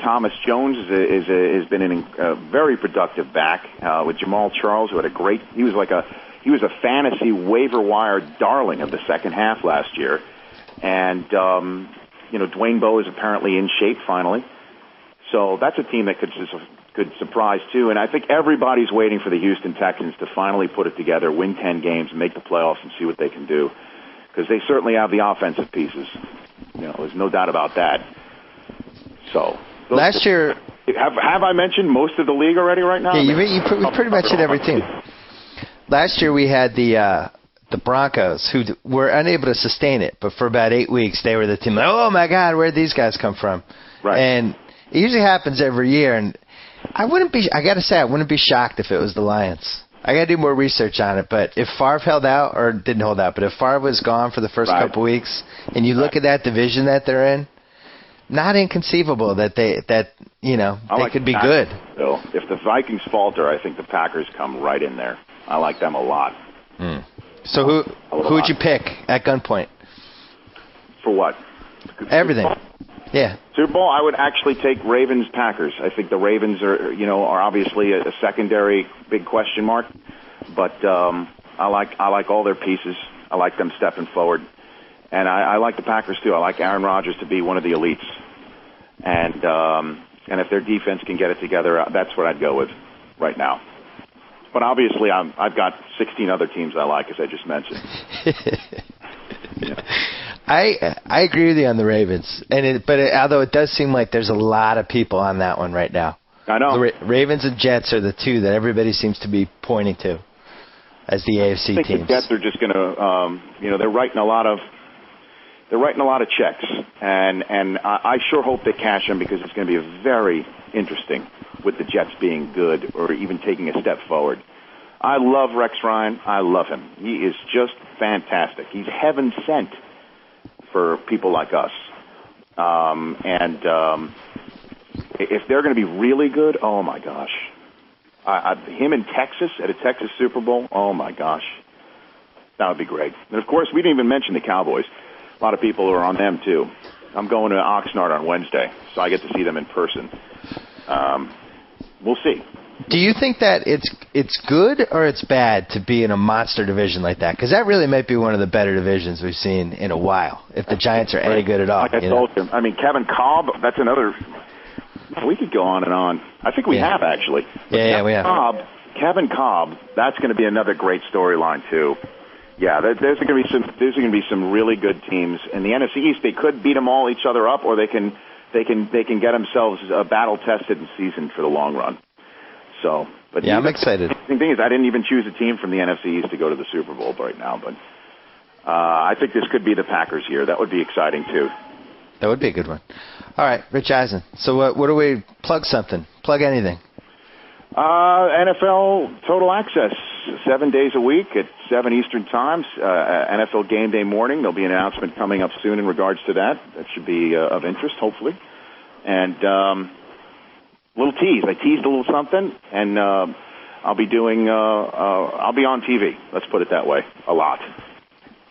Thomas Jones has been a very productive back with Jamal Charles, who had he was a fantasy waiver wire darling of the second half last year. And, Dwayne Bowe is apparently in shape finally. So that's a team that could surprise, too. And I think everybody's waiting for the Houston Texans to finally put it together, win 10 games, and make the playoffs and see what they can do. Because they certainly have the offensive pieces. There's no doubt about that. So last year... Have I mentioned most of the league already right now? Yeah, we pretty much hit every team. Last year we had the Broncos, who were unable to sustain it, but for about 8 weeks they were the team. Like, oh, my God, where'd these guys come from? Right. And it usually happens every year, and I wouldn't be shocked if it was the Lions. I got to do more research on it, but if Favre held out, or didn't hold out, but if Favre was gone for the first couple weeks, and you look at that division that they're in, not inconceivable that they could be good. Bill, if the Vikings falter, I think the Packers come right in there. I like them a lot. So who would you pick at gunpoint? For what? Everything. Yeah. Super Bowl, I would actually take Ravens-Packers. I think the Ravens are obviously a secondary big question mark, but I like all their pieces. I like them stepping forward, and I like the Packers too. I like Aaron Rodgers to be one of the elites, and if their defense can get it together, that's what I'd go with right now. But obviously, I've got 16 other teams I like, as I just mentioned. I agree with you on the Ravens, although it does seem like there's a lot of people on that one right now. I know. The Ravens and Jets are the two that everybody seems to be pointing to as the AFC teams. I think the Jets are just going to, they're writing a lot of checks, and I sure hope they cash them because it's going to be very interesting with the Jets being good or even taking a step forward. I love Rex Ryan. I love him. He is just fantastic. He's heaven sent for people like us. If they're going to be really good, oh my gosh. Him in Texas at a Texas Super Bowl, oh my gosh. That would be great. And of course, we didn't even mention the Cowboys. A lot of people are on them too. I'm going to Oxnard on Wednesday, so I get to see them in person. We'll see. Do you think that it's good or it's bad to be in a monster division like that? Because that really might be one of the better divisions we've seen in a while, if the Giants are any good at all. Like I told you. I mean, Kevin Kolb, that's another... We could go on and on. I think we have, actually. Yeah, we have. Kevin Kolb, that's going to be another great storyline, too. Yeah, there's going to be some really good teams. In the NFC East, they could beat them all each other up, or they can they can get themselves battle tested and seasoned for the long run. So, but yeah, I'm excited. The thing is, I didn't even choose a team from the NFC East to go to the Super Bowl right now, but I think this could be the Packers' year. That would be exciting too. That would be a good one. All right, Rich Eisen. So what do we plug something? Plug anything. NFL Total Access, 7 days a week at 7 Eastern Time. NFL Game Day morning. There'll be an announcement coming up soon in regards to that. That should be of interest, hopefully. And little tease. I teased a little something, and I'll be on TV. Let's put it that way. A lot.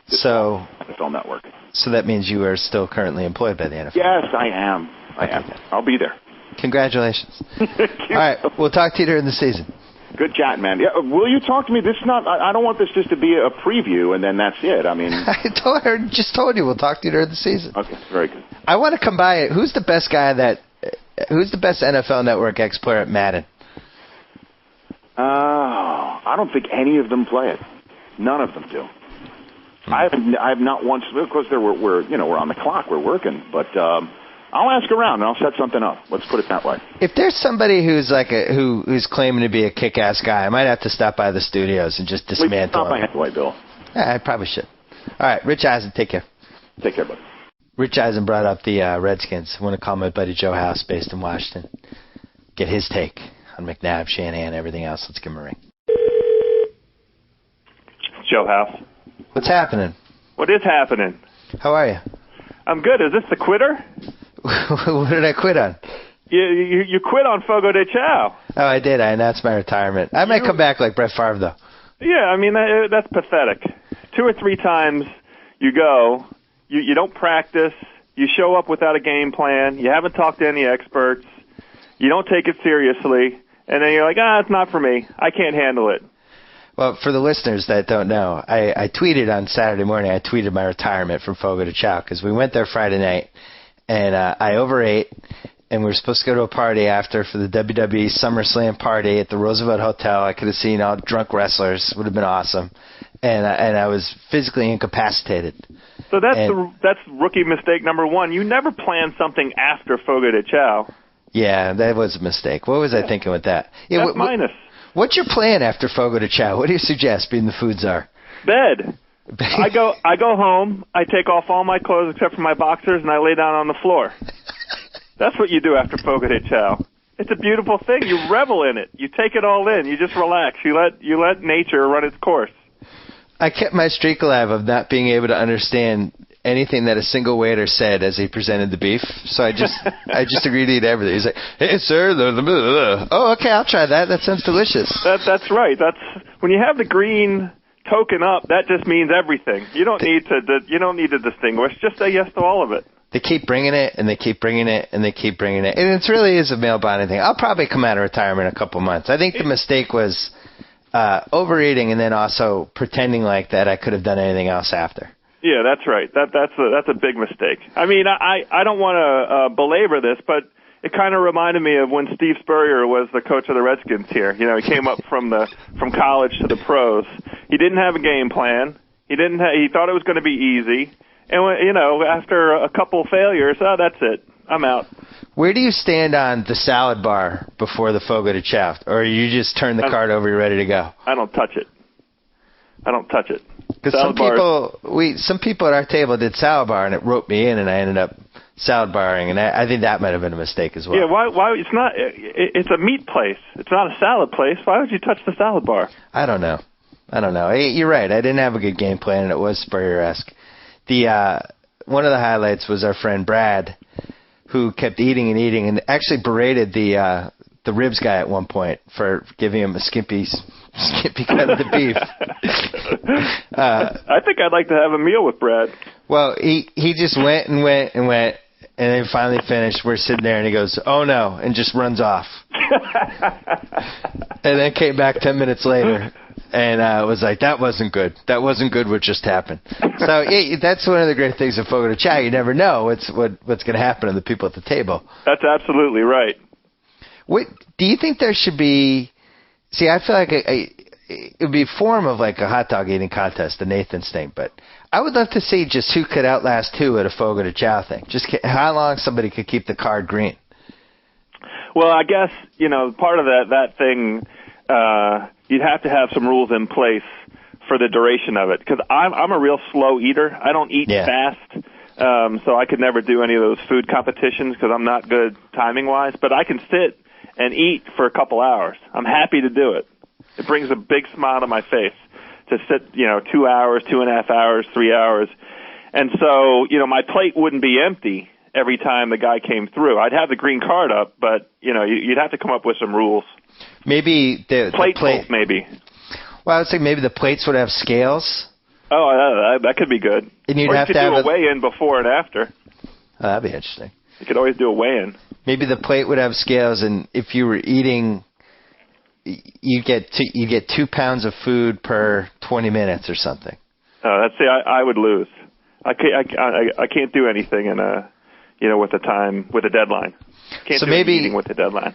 So NFL Network. So that means you are still currently employed by the NFL. Yes, I am. I am. I'll be there. Congratulations. All right, we'll talk to you during the season. Good chat, man. Yeah, will you talk to me? This is not. I don't want this just to be a preview and then that's it. I mean, I just told you we'll talk to you during the season. Okay, very good. I want to come by. Who's the best NFL Network ex-player at Madden? I don't think any of them play it. None of them do. I have not once, because we're on the clock, we're working, but I'll ask around and I'll set something up. Let's put it that way. If there's somebody who's who's claiming to be a kick-ass guy, I might have to stop by the studios and just dismantle him. Stop by anyway, Bill. Yeah, I probably should. All right, Rich Eisen, take care. Take care, buddy. Rich Eisen brought up the Redskins. I want to call my buddy Joe House, based in Washington, get his take on McNabb, Shanahan, everything else. Let's give him a ring. Joe House. What's happening? What is happening? How are you? I'm good. Is this the quitter? What did I quit on? You quit on Fogo de Chao. Oh, I did. I announced my retirement. I might come back like Brett Favre, though. Yeah, I mean, that's pathetic. 2 or 3 times you go, you don't practice, you show up without a game plan, you haven't talked to any experts, you don't take it seriously, and then you're like, it's not for me. I can't handle it. Well, for the listeners that don't know, I tweeted on Saturday morning, I tweeted my retirement from Fogo de Chao because we went there Friday night, and I overate, and we were supposed to go to a party after for the WWE SummerSlam party at the Roosevelt Hotel. I could have seen all drunk wrestlers. Would have been awesome. And I was physically incapacitated. So that's rookie mistake number 1. You never plan something after Fogo de Chao. Yeah, that was a mistake. What was I thinking with that? Yeah, that's minus. What's your plan after Fogo de Chao? What do you suggest being the food czar? Bed. I go home, I take off all my clothes except for my boxers, and I lay down on the floor. That's what you do after Fogo de Chao. It's a beautiful thing. You revel in it. You take it all in. You just relax. You let nature run its course. I kept my streak alive of not being able to understand anything that a single waiter said as he presented the beef. So I just agreed to eat everything. He's like, "Hey, sir, oh, okay, I'll try that. That sounds delicious." That's right. That's when you have the green token up. That just means everything. You don't need to distinguish. Just say yes to all of it. They keep bringing it, and they keep bringing it, and they keep bringing it. And it really is a male bonding thing. I'll probably come out of retirement in a couple months. I think the mistake was overeating and then also pretending like that I could have done anything else after. Yeah, that's right. That's a big mistake. I mean, I don't want to belabor this, but it kind of reminded me of when Steve Spurrier was the coach of the Redskins here. You know, he came up from college to the pros. He didn't have a game plan. He thought it was going to be easy. And, after a couple failures, that's it. I'm out. Where do you stand on the salad bar before the Fogo de Chao? Or you just turn the card over, you're ready to go? I don't touch it. Because some people at our table did salad bar, and it roped me in, and I ended up salad barring, and I think that might have been a mistake as well. Yeah, why? It's not. It's a meat place. It's not a salad place. Why would you touch the salad bar? I don't know. You're right. I didn't have a good game plan, and it was Spurrier-esque. One of the highlights was our friend Brad, who kept eating and actually berated the ribs guy at one point for giving him a skimpy cut of the beef. I think I'd like to have a meal with Brad. Well, he just went, and then finally finished. We're sitting there, and he goes, "Oh no," and just runs off. And then came back 10 minutes later. And was like, that wasn't good. That wasn't good what just happened. So that's one of the great things of Fogo de Chao. You never know what's going to happen to the people at the table. That's absolutely right. Do you think there should be – see, I feel like it would be a form of like a hot dog eating contest, the Nathan's thing. But I would love to see just who could outlast who at a Fogo de Chao thing. Just how long somebody could keep the card green. Well, I guess, part of that thing, you'd have to have some rules in place for the duration of it. Because I'm a real slow eater. I don't eat fast. So I could never do any of those food competitions because I'm not good timing-wise. But I can sit and eat for a couple hours. I'm happy to do it. It brings a big smile to my face to sit, 2 hours, 2.5 hours, 3 hours. And so, my plate wouldn't be empty every time the guy came through. I'd have the green card up, but, you'd have to come up with some rules. Maybe the plate, maybe. Well, I would say maybe the plates would have scales. Oh, that could be good. And you'd or have you could to do have a weigh-in before and after. Oh, that'd be interesting. You could always do a weigh-in. Maybe the plate would have scales, and if you were eating, you get 2 pounds of food per 20 minutes or something. Oh, I would lose. I can't do anything in with a deadline. Can't do anything with a deadline.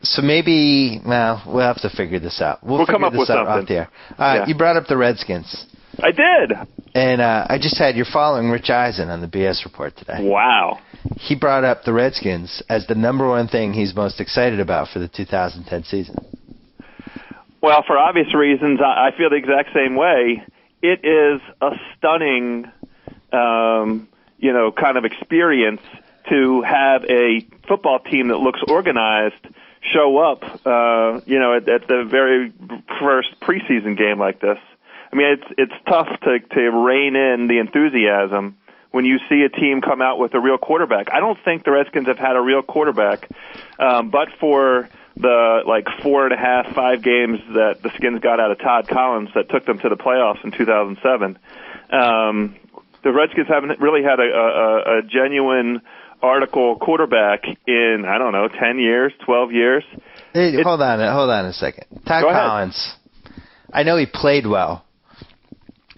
So maybe, we'll have to figure this out. We'll come up with something off the air. You brought up the Redskins. I did. And I just had, you're following Rich Eisen on the BS Report today. Wow. He brought up the Redskins as the number one thing he's most excited about for the 2010 season. Well, for obvious reasons, I feel the exact same way. It is a stunning, kind of experience to have a football team that looks organized show up, at the very first preseason game like this. I mean, it's tough to rein in the enthusiasm when you see a team come out with a real quarterback. I don't think the Redskins have had a real quarterback, but for the 4.5, 5 games that the Skins got out of Todd Collins that took them to the playoffs in 2007. The Redskins haven't really had a genuine article quarterback in, 10 years, 12 years. Hey, hold on a second. Todd Collins, I know he played well,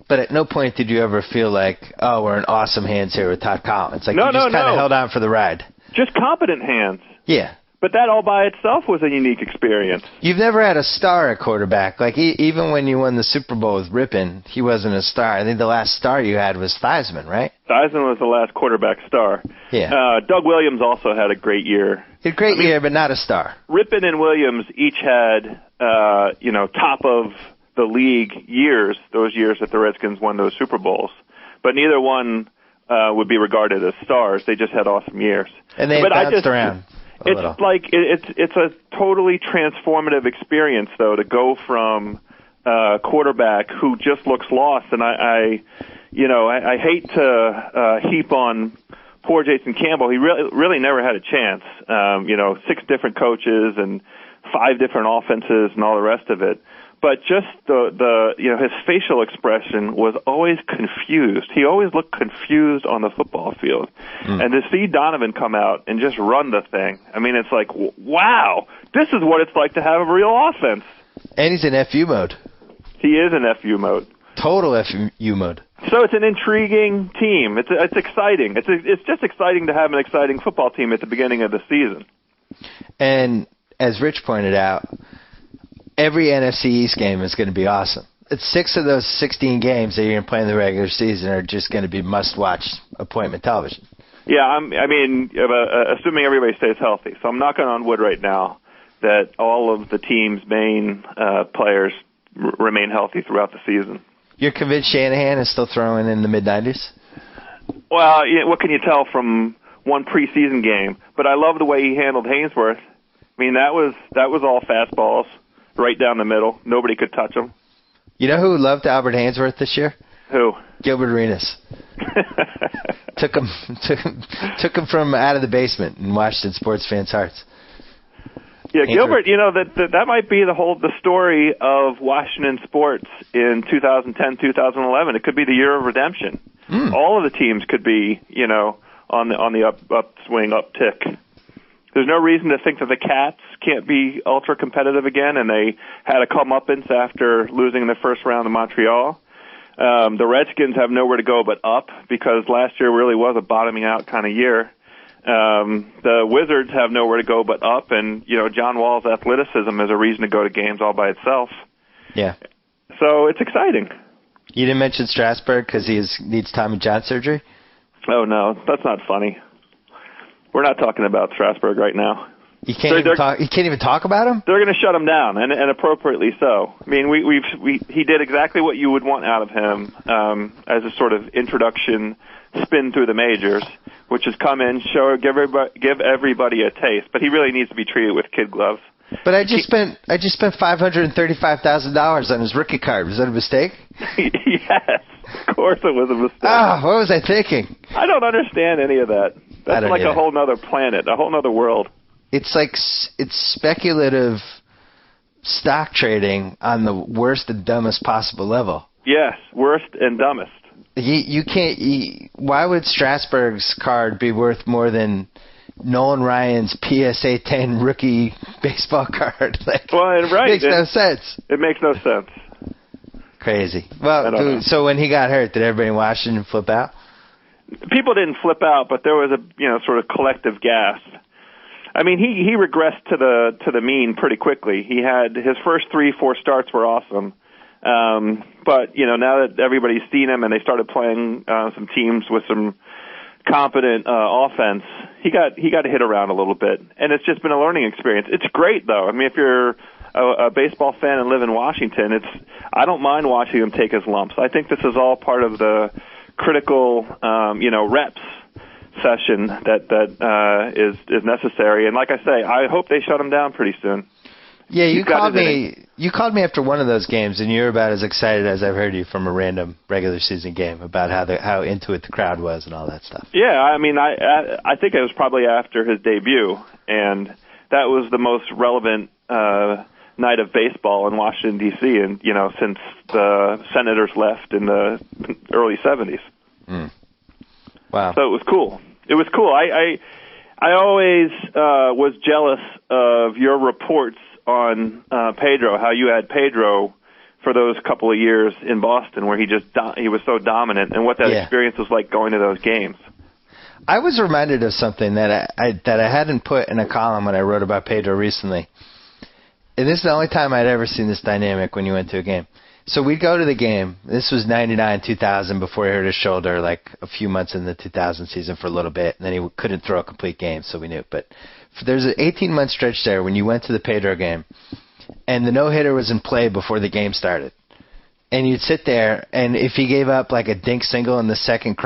but at no point did you ever feel like, we're in awesome hands here with Todd Collins. You just kind of held on for the ride. Just competent hands. Yeah. But that all by itself was a unique experience. You've never had a star at quarterback. Even when you won the Super Bowl with Rippon, he wasn't a star. I think the last star you had was Theismann, right? Theismann was the last quarterback star. Yeah. Doug Williams also had a great year. He had a great year, but not a star. Rippon and Williams each had, top of the league years, those years that the Redskins won those Super Bowls. But neither one would be regarded as stars. They just had awesome years. And they bounced around. It's a totally transformative experience, though, to go from a quarterback who just looks lost. And I hate to heap on poor Jason Campbell. He really never had a chance. 6 different coaches and 5 different offenses and all the rest of it. But just his facial expression was always confused. He always looked confused on the football field. And to see Donovan come out and just run the thing, it's like, wow, this is what it's like to have a real offense. And he's in FU mode. He is in FU mode. Total FU mode. So it's an intriguing team. It's exciting. It's just exciting to have an exciting football team at the beginning of the season. And as Rich pointed out, every NFC East game is going to be awesome. 6 of those 16 games that you're going to play in the regular season are just going to be must-watch appointment television. Yeah, assuming everybody stays healthy. So I'm knocking on wood right now that all of the team's main players remain healthy throughout the season. You're convinced Shanahan is still throwing in the mid-90s? Well, what can you tell from one preseason game? But I love the way he handled Hainsworth. That was all fastballs. Right down the middle. Nobody could touch him. You know who loved Albert Hainsworth this year? Who? Gilbert Arenas. took him from out of the basement in Washington sports fans' hearts. Yeah, Gilbert, that might be the story of Washington sports in 2010, 2011. It could be the year of redemption. All of the teams could be, on the upswing, uptick. There's no reason to think that the Cats can't be ultra competitive again, and they had a comeuppance after losing in the first round of Montreal. The Redskins have nowhere to go but up because last year really was a bottoming out kind of year. The Wizards have nowhere to go but up, and John Wall's athleticism is a reason to go to games all by itself. Yeah. So it's exciting. You didn't mention Strasburg because he needs Tommy John surgery? Oh, no, that's not funny. We're not talking about Strasburg right now. You can't even talk about him? They're going to shut him down, and appropriately so. I mean, he did exactly what you would want out of him as a sort of introduction spin through the majors, which is come in, give everybody a taste. But he really needs to be treated with kid gloves. But I just spent $535,000 on his rookie card. Was that a mistake? Yes, of course it was a mistake. What was I thinking? I don't understand any of that. That's like a whole nother planet, a whole nother world. It's like it's speculative stock trading on the worst and dumbest possible level. Yes, worst and dumbest. You can't. Why would Strasburg's card be worth more than Nolan Ryan's PSA 10 rookie baseball card? Right. Makes no sense. It makes no sense. Crazy. Well, so when he got hurt, did everybody in Washington flip out? People didn't flip out, but there was a sort of collective gasp. I mean, he regressed to the mean pretty quickly. He had his first 3-4 starts were awesome, but now that everybody's seen him and they started playing some teams with some competent offense, he got hit around a little bit, and it's just been a learning experience. It's great though. I mean, if you're a baseball fan and live in Washington, I don't mind watching him take his lumps. I think this is all part of the critical reps session that is necessary. And like I say, I hope they shut him down pretty soon. Yeah, you called me after one of those games, and you were about as excited as I've heard you from a random regular season game about how into it the crowd was and all that stuff. Yeah, I mean, I think it was probably after his debut, and that was the most relevant night of baseball in Washington D.C. and since the Senators left in the early 70s. Wow. So it was cool. It was cool. I always was jealous of your reports on Pedro, how you had Pedro for those couple of years in Boston where he was so dominant, and what that experience was like going to those games. I was reminded of something that I hadn't put in a column when I wrote about Pedro recently. And this is the only time I'd ever seen this dynamic when you went to a game. So we'd go to the game. This was 99, 2000, before he hurt his shoulder, like a few months in the 2000 season for a little bit. And then he couldn't throw a complete game, so we knew. But there's an 18-month stretch there when you went to the Pedro game, and the no-hitter was in play before the game started. And you'd sit there, and if he gave up like a dink single in the second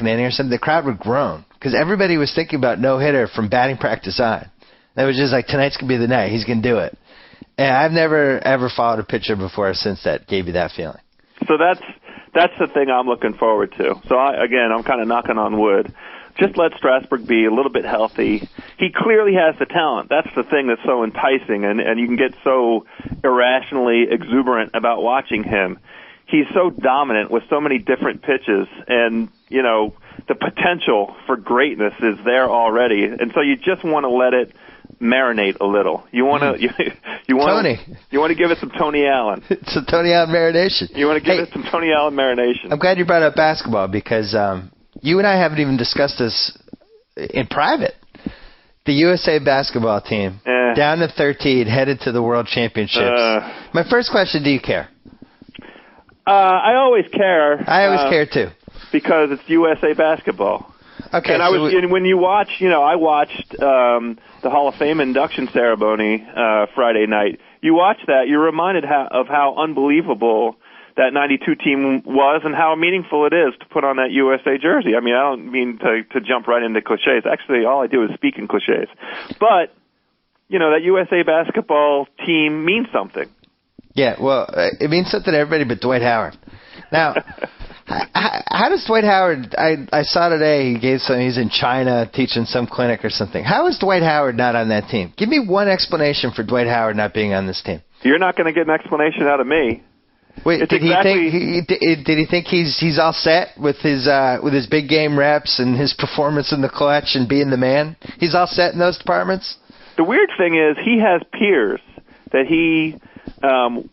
inning or something, the crowd would groan because everybody was thinking about no-hitter from batting practice on. That was just like, tonight's going to be the night. He's going to do it. And I've never, ever followed a pitcher before since that gave you that feeling. So that's the thing I'm looking forward to. So, I'm kind of knocking on wood. Just let Strasburg be a little bit healthy. He clearly has the talent. That's the thing that's so enticing, and you can get so irrationally exuberant about watching him. He's so dominant with so many different pitches, and, the potential for greatness is there already. And so you just want to let it marinate a little. You want to you want to give it some Tony Allen. It's a Tony Allen marination. You want to give it some Tony Allen marination. I'm glad you brought up basketball because you and I haven't even discussed this in private. The USA basketball team down to 13, headed to the World Championships. My first question: do you care? I always care. I always care too because it's USA basketball. Okay, and when you watch, I watched the Hall of Fame induction ceremony Friday night. You watch that, you're reminded of how unbelievable that 92 team was and how meaningful it is to put on that USA jersey. I mean, I don't mean to jump right into cliches. Actually, all I do is speak in cliches. But, that USA basketball team means something. Yeah, well, it means something to everybody but Dwight Howard. Now, how does Dwight Howard, I saw today he's in China teaching some clinic or something. How is Dwight Howard not on that team? Give me one explanation for Dwight Howard not being on this team. You're not going to get an explanation out of me. Wait, did he think he's all set with his big game reps and his performance in the clutch and being the man? He's all set in those departments? The weird thing is he has peers that he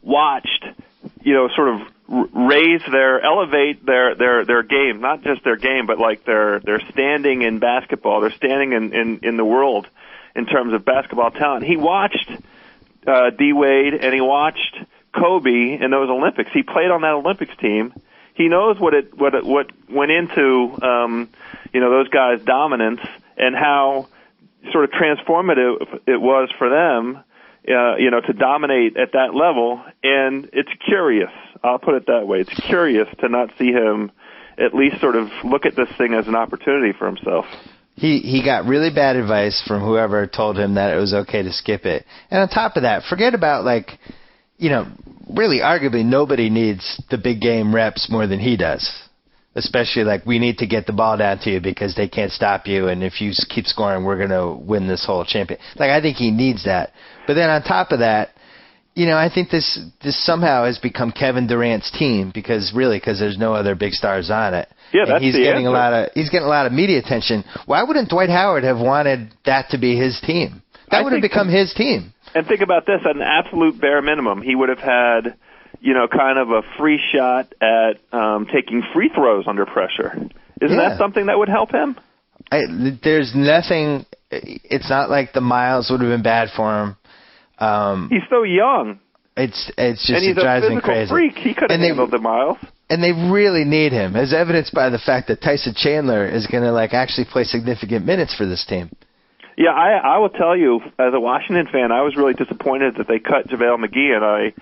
watched, sort of elevate their game, not just their game, but like their standing in basketball, their standing in the world in terms of basketball talent. He watched D. Wade and he watched Kobe in those Olympics. He played on that Olympics team. He knows what went into those guys' dominance and how sort of transformative it was for them, to dominate at that level. And it's curious. I'll put it that way. It's curious to not see him at least sort of look at this thing as an opportunity for himself. He got really bad advice from whoever told him that it was okay to skip it. And on top of that, forget about really arguably nobody needs the big game reps more than he does. Especially we need to get the ball down to you because they can't stop you, and if you keep scoring, we're going to win this whole champion. I think he needs that. But then on top of that, I think this somehow has become Kevin Durant's team because there's no other big stars on it. Yeah, and that's he's the getting answer. He's getting a lot of media attention. Why wouldn't Dwight Howard have wanted that to be his team? That would have become his team. And think about this, at an absolute bare minimum, he would have had, kind of a free shot at taking free throws under pressure. Isn't that something that would help him? There's nothing. It's not like the miles would have been bad for him. He's so young. It's just and he's it drives a me physical crazy. Freak. He could have handled the miles. And they really need him, as evidenced by the fact that Tyson Chandler is going to actually play significant minutes for this team. Yeah, I will tell you, as a Washington fan, I was really disappointed that they cut JaVale McGee, and I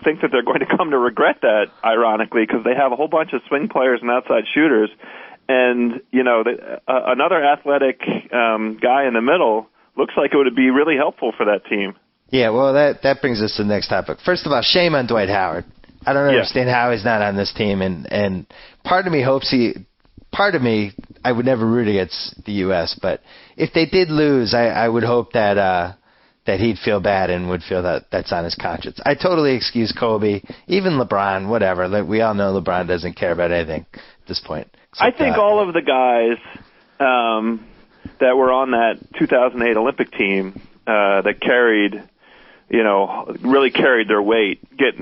think that they're going to come to regret that, ironically, because they have a whole bunch of swing players and outside shooters, and another athletic guy in the middle looks like it would be really helpful for that team. Yeah, well, that brings us to the next topic. First of all, shame on Dwight Howard. I don't understand how he's not on this team, and part of me hopes part of me, I would never root against the U.S., but if they did lose, I would hope that he'd feel bad and would feel that that's on his conscience. I totally excuse Kobe, even LeBron, whatever. We all know LeBron doesn't care about anything at this point. I think all of the guys that were on that 2008 Olympic team that carried, really carried their weight, get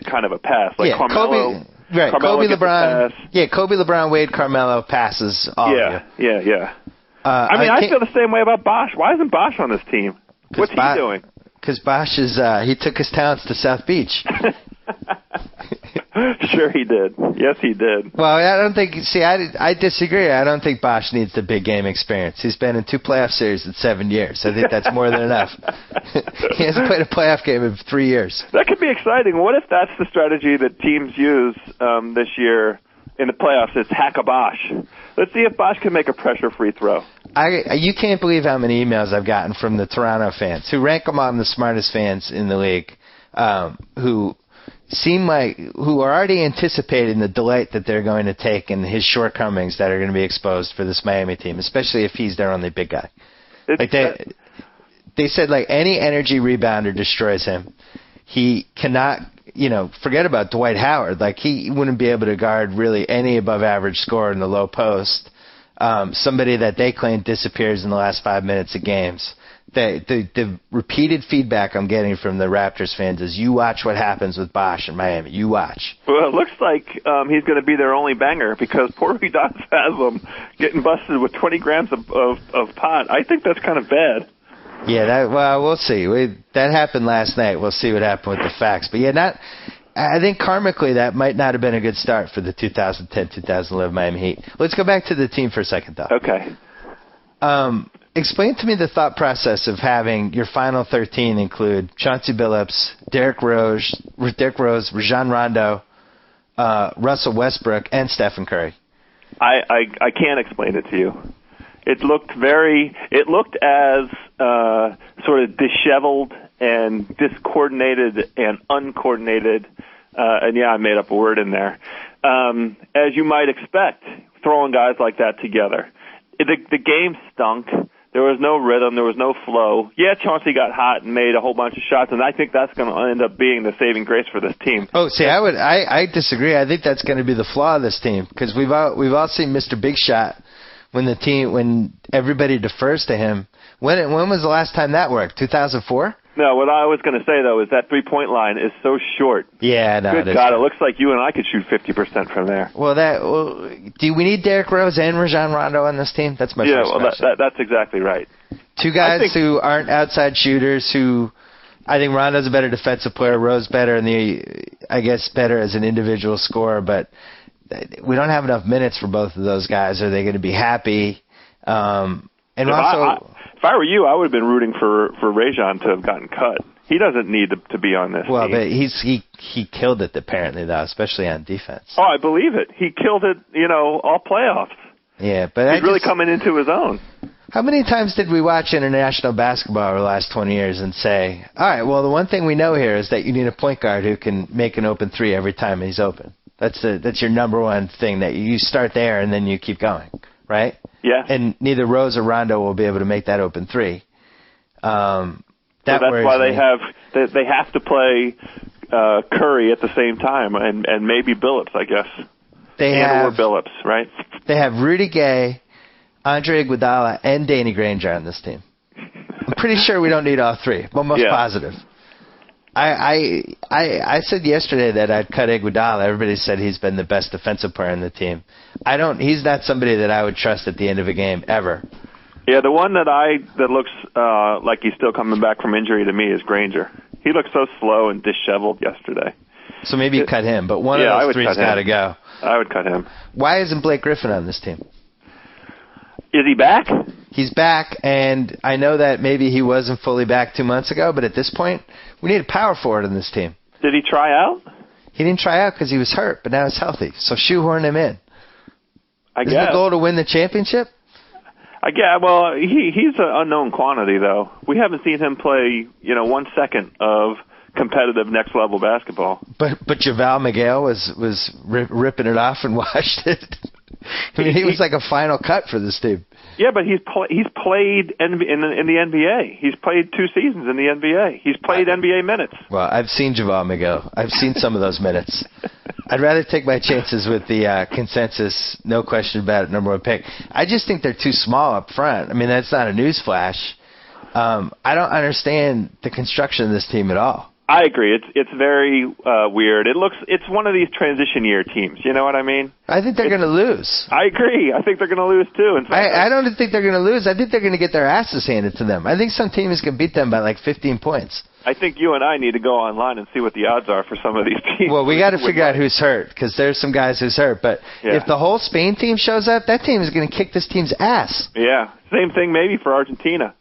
kind of a pass. Carmelo. Kobe. Right, Carmelo Kobe, LeBron. Yeah, Kobe, LeBron, Wade, Carmelo passes all of you. Yeah. I feel the same way about Bosch. Why isn't Bosch on this team? What's he doing? Because Bosch he took his talents to South Beach. Sure he did. Yes, he did. Well, I don't think. See, I disagree. I don't think Bosch needs the big game experience. He's been in 2 playoff series in 7 years. I think that's more than enough. He hasn't played a playoff game in 3 years. That could be exciting. What if that's the strategy that teams use this year in the playoffs? It's hack a Bosch. Let's see if Bosch can make a pressure free throw. You can't believe how many emails I've gotten from the Toronto fans who rank them on the smartest fans in the league, who are already anticipating the delight that they're going to take in his shortcomings that are going to be exposed for this Miami team, especially if he's their only big guy. They said any energy rebounder destroys him. He cannot, forget about Dwight Howard. He wouldn't be able to guard really any above average scorer in the low post. Somebody that they claim disappears in the last 5 minutes of games. The repeated feedback I'm getting from the Raptors fans is, you watch what happens with Bosch in Miami. You watch. Well, it looks like he's going to be their only banger because Porter Doss has them getting busted with 20 grams of pot. I think that's kind of bad. Yeah, we'll see. That happened last night. We'll see what happened with the facts. But I think karmically that might not have been a good start for the 2010-2011 Miami Heat. Let's go back to the team for a second, though. Okay. Explain to me the thought process of having your final 13 include Chauncey Billups, Derrick Rose, Rajon Rondo, Russell Westbrook, and Stephen Curry. I can't explain it to you. It looked as sort of disheveled and discoordinated and uncoordinated, and I made up a word in there, as you might expect, throwing guys like that together. The game stunk. There was no rhythm. There was no flow. Yeah, Chauncey got hot and made a whole bunch of shots, and I think that's going to end up being the saving grace for this team. Oh, see, I disagree. I think that's going to be the flaw of this team because we've all seen Mr. Big Shot when everybody defers to him. When was the last time that worked? 2004? No, what I was going to say, though, is that three-point line is so short. Yeah, no. Good God, it looks like you and I could shoot 50% from there. Do we need Derrick Rose and Rajon Rondo on this team? That's my first question. That's exactly right. Two guys who aren't outside shooters, who I think Rondo's a better defensive player. Rose better better as an individual scorer, but we don't have enough minutes for both of those guys. Are they going to be happy? If I were you, I would have been rooting for Rajon to have gotten cut. He doesn't need to be on this team. But he killed it apparently, though, especially on defense. Oh, I believe it. He killed it, all playoffs. Yeah, but he's really coming into his own. How many times did we watch international basketball over the last 20 years and say, all right, well, the one thing we know here is that you need a point guard who can make an open three every time he's open. That's your number one thing, that you start there and then you keep going, right? Yeah. And neither Rose or Rondo will be able to make that open three. That's why they have to play Curry at the same time, and maybe Billups, I guess. Or Billups, right? They have Rudy Gay, Andre Iguodala, and Danny Granger on this team. I'm pretty sure we don't need all three. I'm almost positive. I said yesterday that I'd cut Iguodala. Everybody said he's been the best defensive player on the team. He's not somebody that I would trust at the end of a game ever. Yeah, the one that looks like he's still coming back from injury to me is Granger. He looked so slow and disheveled yesterday. So maybe you cut him, but one of those three's got to go. I would cut him. Why isn't Blake Griffin on this team? Is he back? He's back, and I know that maybe he wasn't fully back 2 months ago, but at this point, we need a power forward on this team. Did he try out? He didn't try out because he was hurt, but now he's healthy. So shoehorn him in. Isn't the goal to win the championship? Well, he's an unknown quantity, though. We haven't seen him play, 1 second of competitive next-level basketball. But JaVale McGill was ripping it off and watched it. I mean, he was like a final cut for this team. Yeah, but he's played in the NBA. He's played 2 seasons in the NBA. He's played NBA minutes. Well, I've seen JaVale McGill. I've seen some of those minutes. I'd rather take my chances with the consensus, no question about it, number one pick. I just think they're too small up front. I mean, that's not a news flash. I don't understand the construction of this team at all. I agree. It's very weird. It's one of these transition year teams. You know what I mean? I think they're going to lose. I agree. I think they're going to lose too. I don't think they're going to lose. I think they're going to get their asses handed to them. I think some teams can beat them by like 15 points. I think you and I need to go online and see what the odds are for some of these teams. Well, we got to figure out who's hurt, because there's some guys who's hurt. But if the whole Spain team shows up, that team is going to kick this team's ass. Yeah, same thing maybe for Argentina.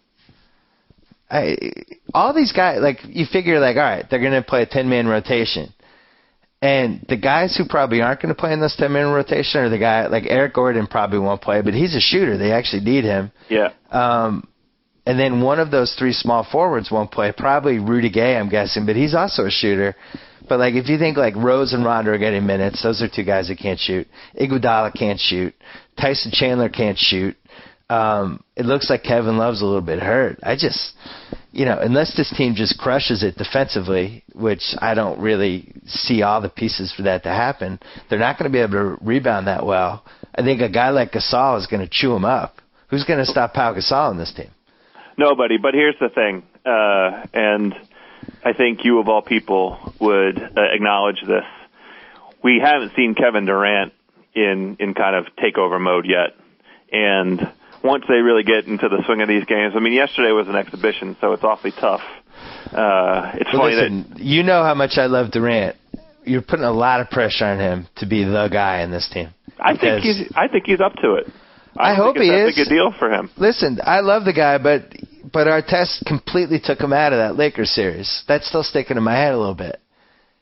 All these guys, you figure, all right, they're going to play a 10-man rotation. And the guys who probably aren't going to play in this 10-man rotation are the guy, like Eric Gordon probably won't play, but he's a shooter. They actually need him. Yeah. And then one of those 3 small forwards won't play, probably Rudy Gay, I'm guessing, but he's also a shooter. But, if you think, Rose and Rondo are getting minutes, those are 2 guys that can't shoot. Iguodala can't shoot. Tyson Chandler can't shoot. It looks like Kevin Love's a little bit hurt. I just, unless this team just crushes it defensively, which I don't really see all the pieces for that to happen, they're not going to be able to rebound that well. I think a guy like Gasol is going to chew him up. Who's going to stop Pau Gasol in this team? Nobody, but here's the thing, and I think you of all people would acknowledge this. We haven't seen Kevin Durant in kind of takeover mode yet, and once they really get into the swing of these games, I mean, yesterday was an exhibition, so it's awfully tough. It's funny that you know how much I love Durant. You're putting a lot of pressure on him to be the guy in this team. I think he's up to it. I hope he is. That's a good deal for him. Listen, I love the guy, but Artest completely took him out of that Lakers series. That's still sticking in my head a little bit.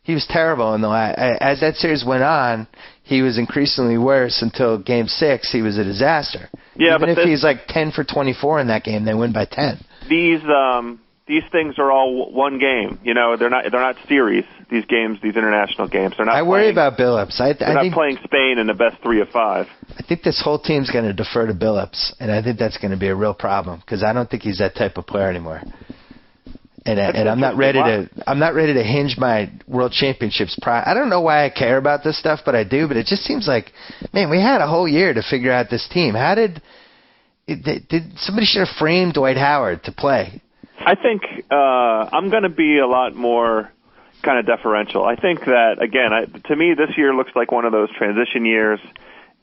He was terrible in the as that series went on. He was increasingly worse until Game 6. He was a disaster. Yeah, Even if he's 10 for 24 in that game, they win by 10. These things are all one game. They're not series. These games, these international games, they're not. I worry about Billups. They're not playing Spain in the best 3 of 5. I think this whole team's going to defer to Billups, and I think that's going to be a real problem because I don't think he's that type of player anymore. And I'm not ready to hinge my World Championships pride. I don't know why I care about this stuff, but I do. But it just seems like, man, we had a whole year to figure out this team. How did somebody should have framed Dwight Howard to play? I think I'm going to be a lot more kind of deferential. I think that, again, to me, this year looks like one of those transition years,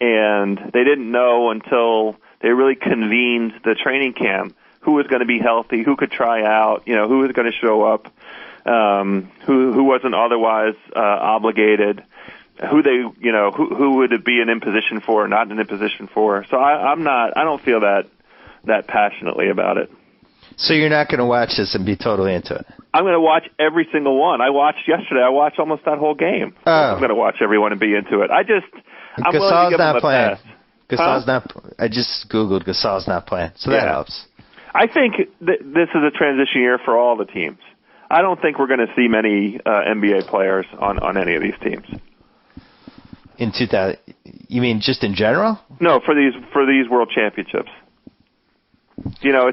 and they didn't know until they really convened the training camp who was going to be healthy, who could try out, who was going to show up, who wasn't otherwise obligated, who would it be an imposition for or not an imposition for. So I don't feel that passionately about it. So you're not going to watch this and be totally into it? I'm going to watch every single one. I watched yesterday. I watched almost that whole game. Oh. I'm going to watch everyone and be into it. I'm willing to give them a pass. Gasol's not. I just Googled Gasol's not playing, so that helps. I think this is a transition year for all the teams. I don't think we're going to see many NBA players on any of these teams. In 2000, you mean just in general? No, for these World Championships. We're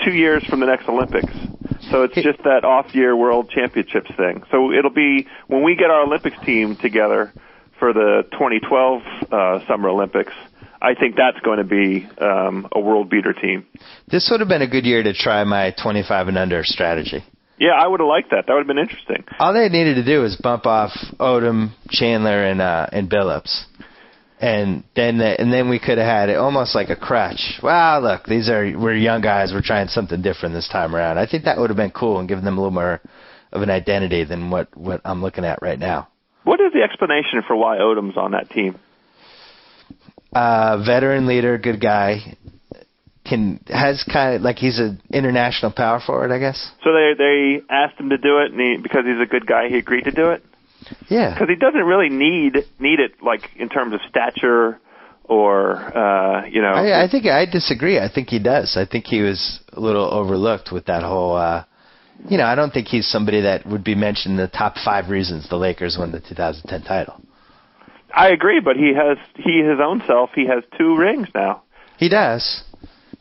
2 years from the next Olympics, so it's just that off-year World Championships thing. So it'll be when we get our Olympics team together for the 2012 Summer Olympics. I think that's going to be a world beater team. This would have been a good year to try my 25 and under strategy. Yeah, I would have liked that. That would have been interesting. All they needed to do was bump off Odom, Chandler, and Billups. And then we could have had it almost like a crutch. Wow, look, we're young guys. We're trying something different this time around. I think that would have been cool and given them a little more of an identity than what I'm looking at right now. What is the explanation for why Odom's on that team? Veteran leader, good guy. Has kind of like he's an international power forward, I guess. So they asked him to do it, and because he's a good guy, he agreed to do it. Yeah, because he doesn't really need it like in terms of stature or I think I disagree. I think he does. I think he was a little overlooked with that whole. I don't think he's somebody that would be mentioned in the top 5 reasons the Lakers won the 2010 title. I agree, but his own self. He has 2 rings now. He does.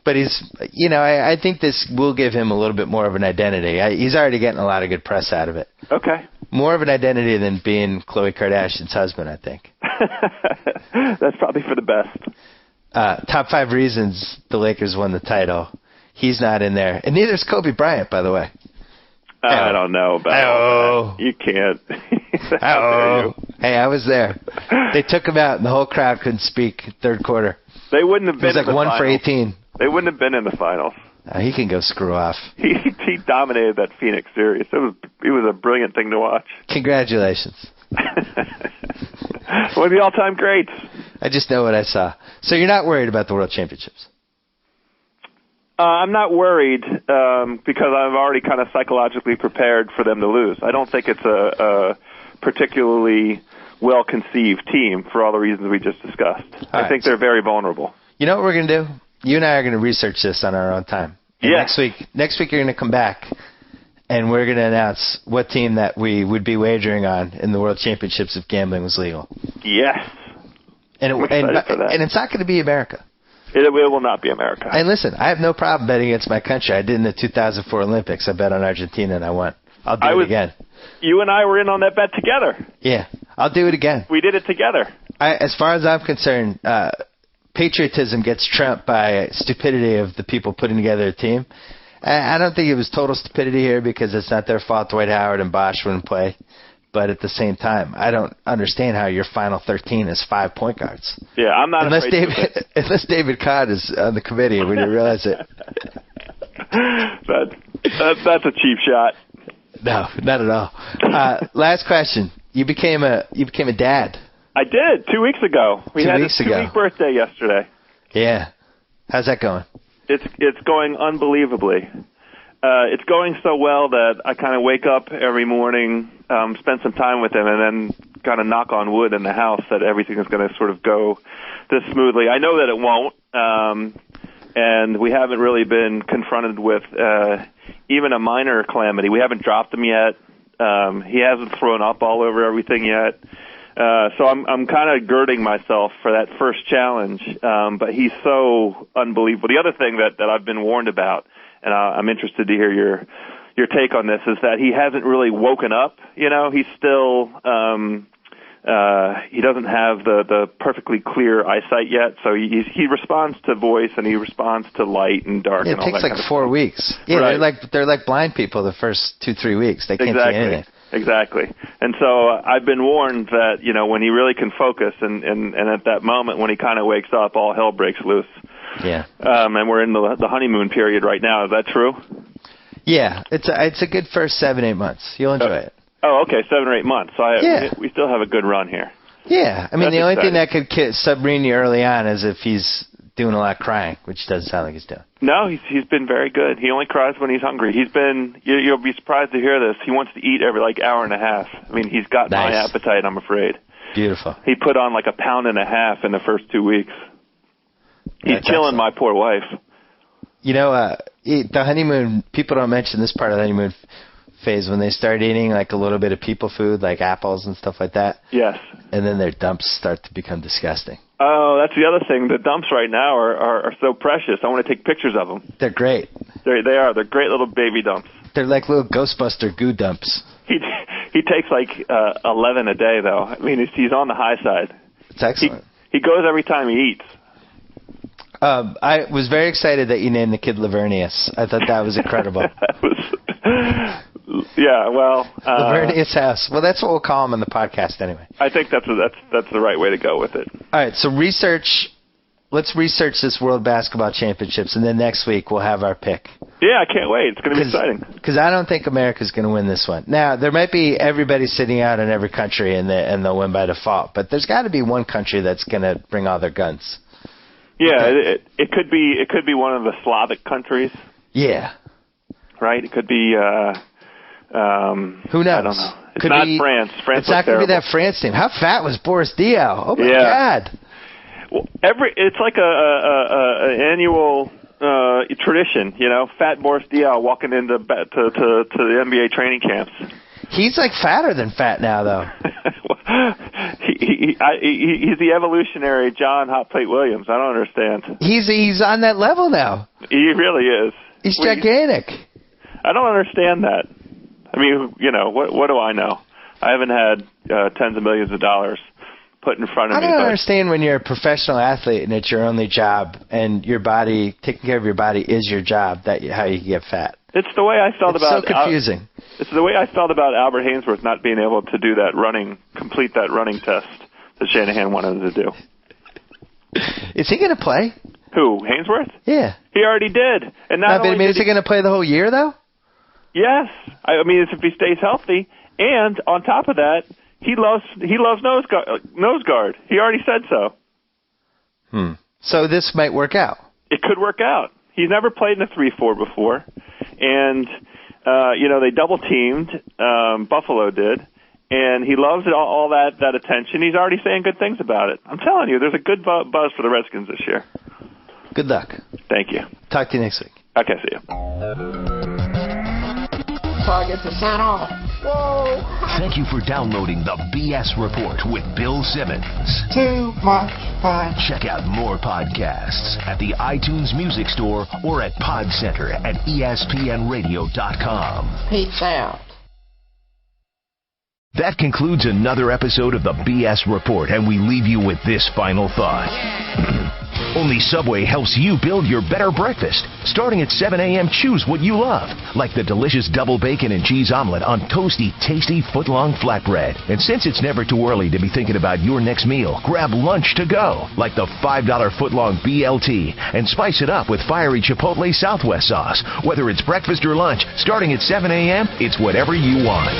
But I think this will give him a little bit more of an identity. He's already getting a lot of good press out of it. Okay. More of an identity than being Khloe Kardashian's husband, I think. That's probably for the best. Top 5 reasons the Lakers won the title. He's not in there. And neither is Kobe Bryant, by the way. I don't know about that. You can't. Hey, I was there. They took him out, and the whole crowd couldn't speak thd quarter. They wouldn't have been. It was like 1 for 18. They wouldn't have been in the finals. He can go screw off. He dominated that Phoenix series. It was a brilliant thing to watch. Congratulations. One of the all-time greats. I just know what I saw. So you're not worried about the World Championships? I'm not worried because I've already kind of psychologically prepared for them to lose. I don't think it's a particularly well-conceived team for all the reasons we just discussed. I think they're very vulnerable. You know what we're going to do? You and I are going to research this on our own time. And next week you're going to come back, and we're going to announce what team that we would be wagering on in the World Championships if gambling was legal. Yes. And it's not going to be America. It will not be America. And listen, I have no problem betting against my country. I did in the 2004 Olympics. I bet on Argentina, and I won. I'll do it again. You and I were in on that bet together. Yeah, I'll do it again. We did it together. As far as I'm concerned, patriotism gets trumped by stupidity of the people putting together a team. I don't think it was total stupidity here because it's not their fault Dwight Howard and Bosh wouldn't play. But at the same time, I don't understand how your final 13 is 5 point guards. Yeah, I'm not unless David Codd is on the committee and we didn't realize it. That's a cheap shot. No, not at all. Last question. You became a dad. I did 2 weeks ago. We had a 2-week birthday yesterday. Yeah. How's that going? It's going unbelievably. It's going so well that I kind of wake up every morning, spend some time with him, and then kind of knock on wood in the house that everything is going to sort of go this smoothly. I know that it won't, and we haven't really been confronted with even a minor calamity. We haven't dropped him yet. He hasn't thrown up all over everything yet. So I'm kind of girding myself for that first challenge, but he's so unbelievable. The other thing that I've been warned about, and I'm interested to hear your take on this, is that he hasn't really woken up. He's still he doesn't have the perfectly clear eyesight yet, so he responds to voice and he responds to light and dark. It takes like 4 weeks. Yeah, right. they're like blind people the first 2-3 weeks. They can't see anything. Exactly. And so I've been warned that, when he really can focus and at that moment when he kind of wakes up, all hell breaks loose. Yeah. And we're in the honeymoon period right now. Is that true? Yeah, it's a good first 7-8 months. You'll enjoy it. Oh, okay, 7 or 8 months. So we still have a good run here. Yeah, I mean, That's the only exciting. thing that could submarine you early on is if he's doing a lot of crying, which doesn't sound like he's doing. No, he's been very good. He only cries when he's hungry. He's been, you'll be surprised to hear this, he wants to eat every hour and a half. I mean, he's got my appetite, I'm afraid. Beautiful. He put on 1.5 pounds in the first 2 weeks. He's killing my poor wife. You know, the honeymoon, people don't mention this part of the honeymoon phase when they start eating a little bit of people food, like apples and stuff like that. Yes. And then their dumps start to become disgusting. Oh, that's the other thing. The dumps right now are so precious. I want to take pictures of them. They're great. They are. They're great little baby dumps. They're like little Ghostbuster goo dumps. He takes 11 a day, though. I mean, he's on the high side. It's excellent. He goes every time he eats. I was very excited that you named the kid Lavernius. I thought that was incredible. Yeah, well, Lavernius House. Well, that's what we'll call him in the podcast anyway. I think that's the right way to go with it. All right, so let's research this World Basketball Championships, and then next week we'll have our pick. Yeah, I can't wait. It's going to be exciting. Because I don't think America's going to win this one. Now, there might be everybody sitting out in every country, and they'll win by default. But there's got to be one country that's going to bring all their guns. Yeah, it could be one of the Slavic countries. Yeah. Right? It could be. Who knows? I don't know. It's not France. It's not going to be that France team. How fat was Boris Diaw? Oh my God! Well, it's like an annual tradition, Fat Boris Diaw walking into to the NBA training camps. He's fatter than fat now, though. He's the evolutionary John Hot Plate Williams. I don't understand. He's on that level now. He really is. He's gigantic. I don't understand that. I mean, what do I know? I haven't had tens of millions of dollars put in front of me. I don't understand when you're a professional athlete and it's your only job, and your body, taking care of your body is your job. How you get fat. It's the way I felt about. It's so confusing. It's the way I felt about Albert Hainsworth not being able to do complete that running test that Shanahan wanted him to do. Is he going to play? Who, Hainsworth? Yeah. He already did. And is he going to play the whole year, though? Yes. I mean, if he stays healthy. And on top of that, he loves nose guard. He already said so. So this might work out. It could work out. He's never played in a 3-4 before. And, they double-teamed. Buffalo did. And he loves all that attention. He's already saying good things about it. I'm telling you, there's a good buzz for the Redskins this year. Good luck. Thank you. Talk to you next week. Okay, see you. So I get to sign off. Whoa. Thank you for downloading the BS Report with Bill Simmons. Too much fun. Check out more podcasts at the iTunes Music Store or at Podcenter at ESPNradio.com. Peace out. That concludes another episode of the BS Report, and we leave you with this final thought. Only Subway helps you build your better breakfast. Starting at 7 a.m., choose what you love, like the delicious double bacon and cheese omelet on toasty, tasty, foot-long flatbread. And since it's never too early to be thinking about your next meal, grab lunch to go, like the $5 foot-long BLT, and spice it up with fiery Chipotle Southwest sauce. Whether it's breakfast or lunch, starting at 7 a.m., it's whatever you want.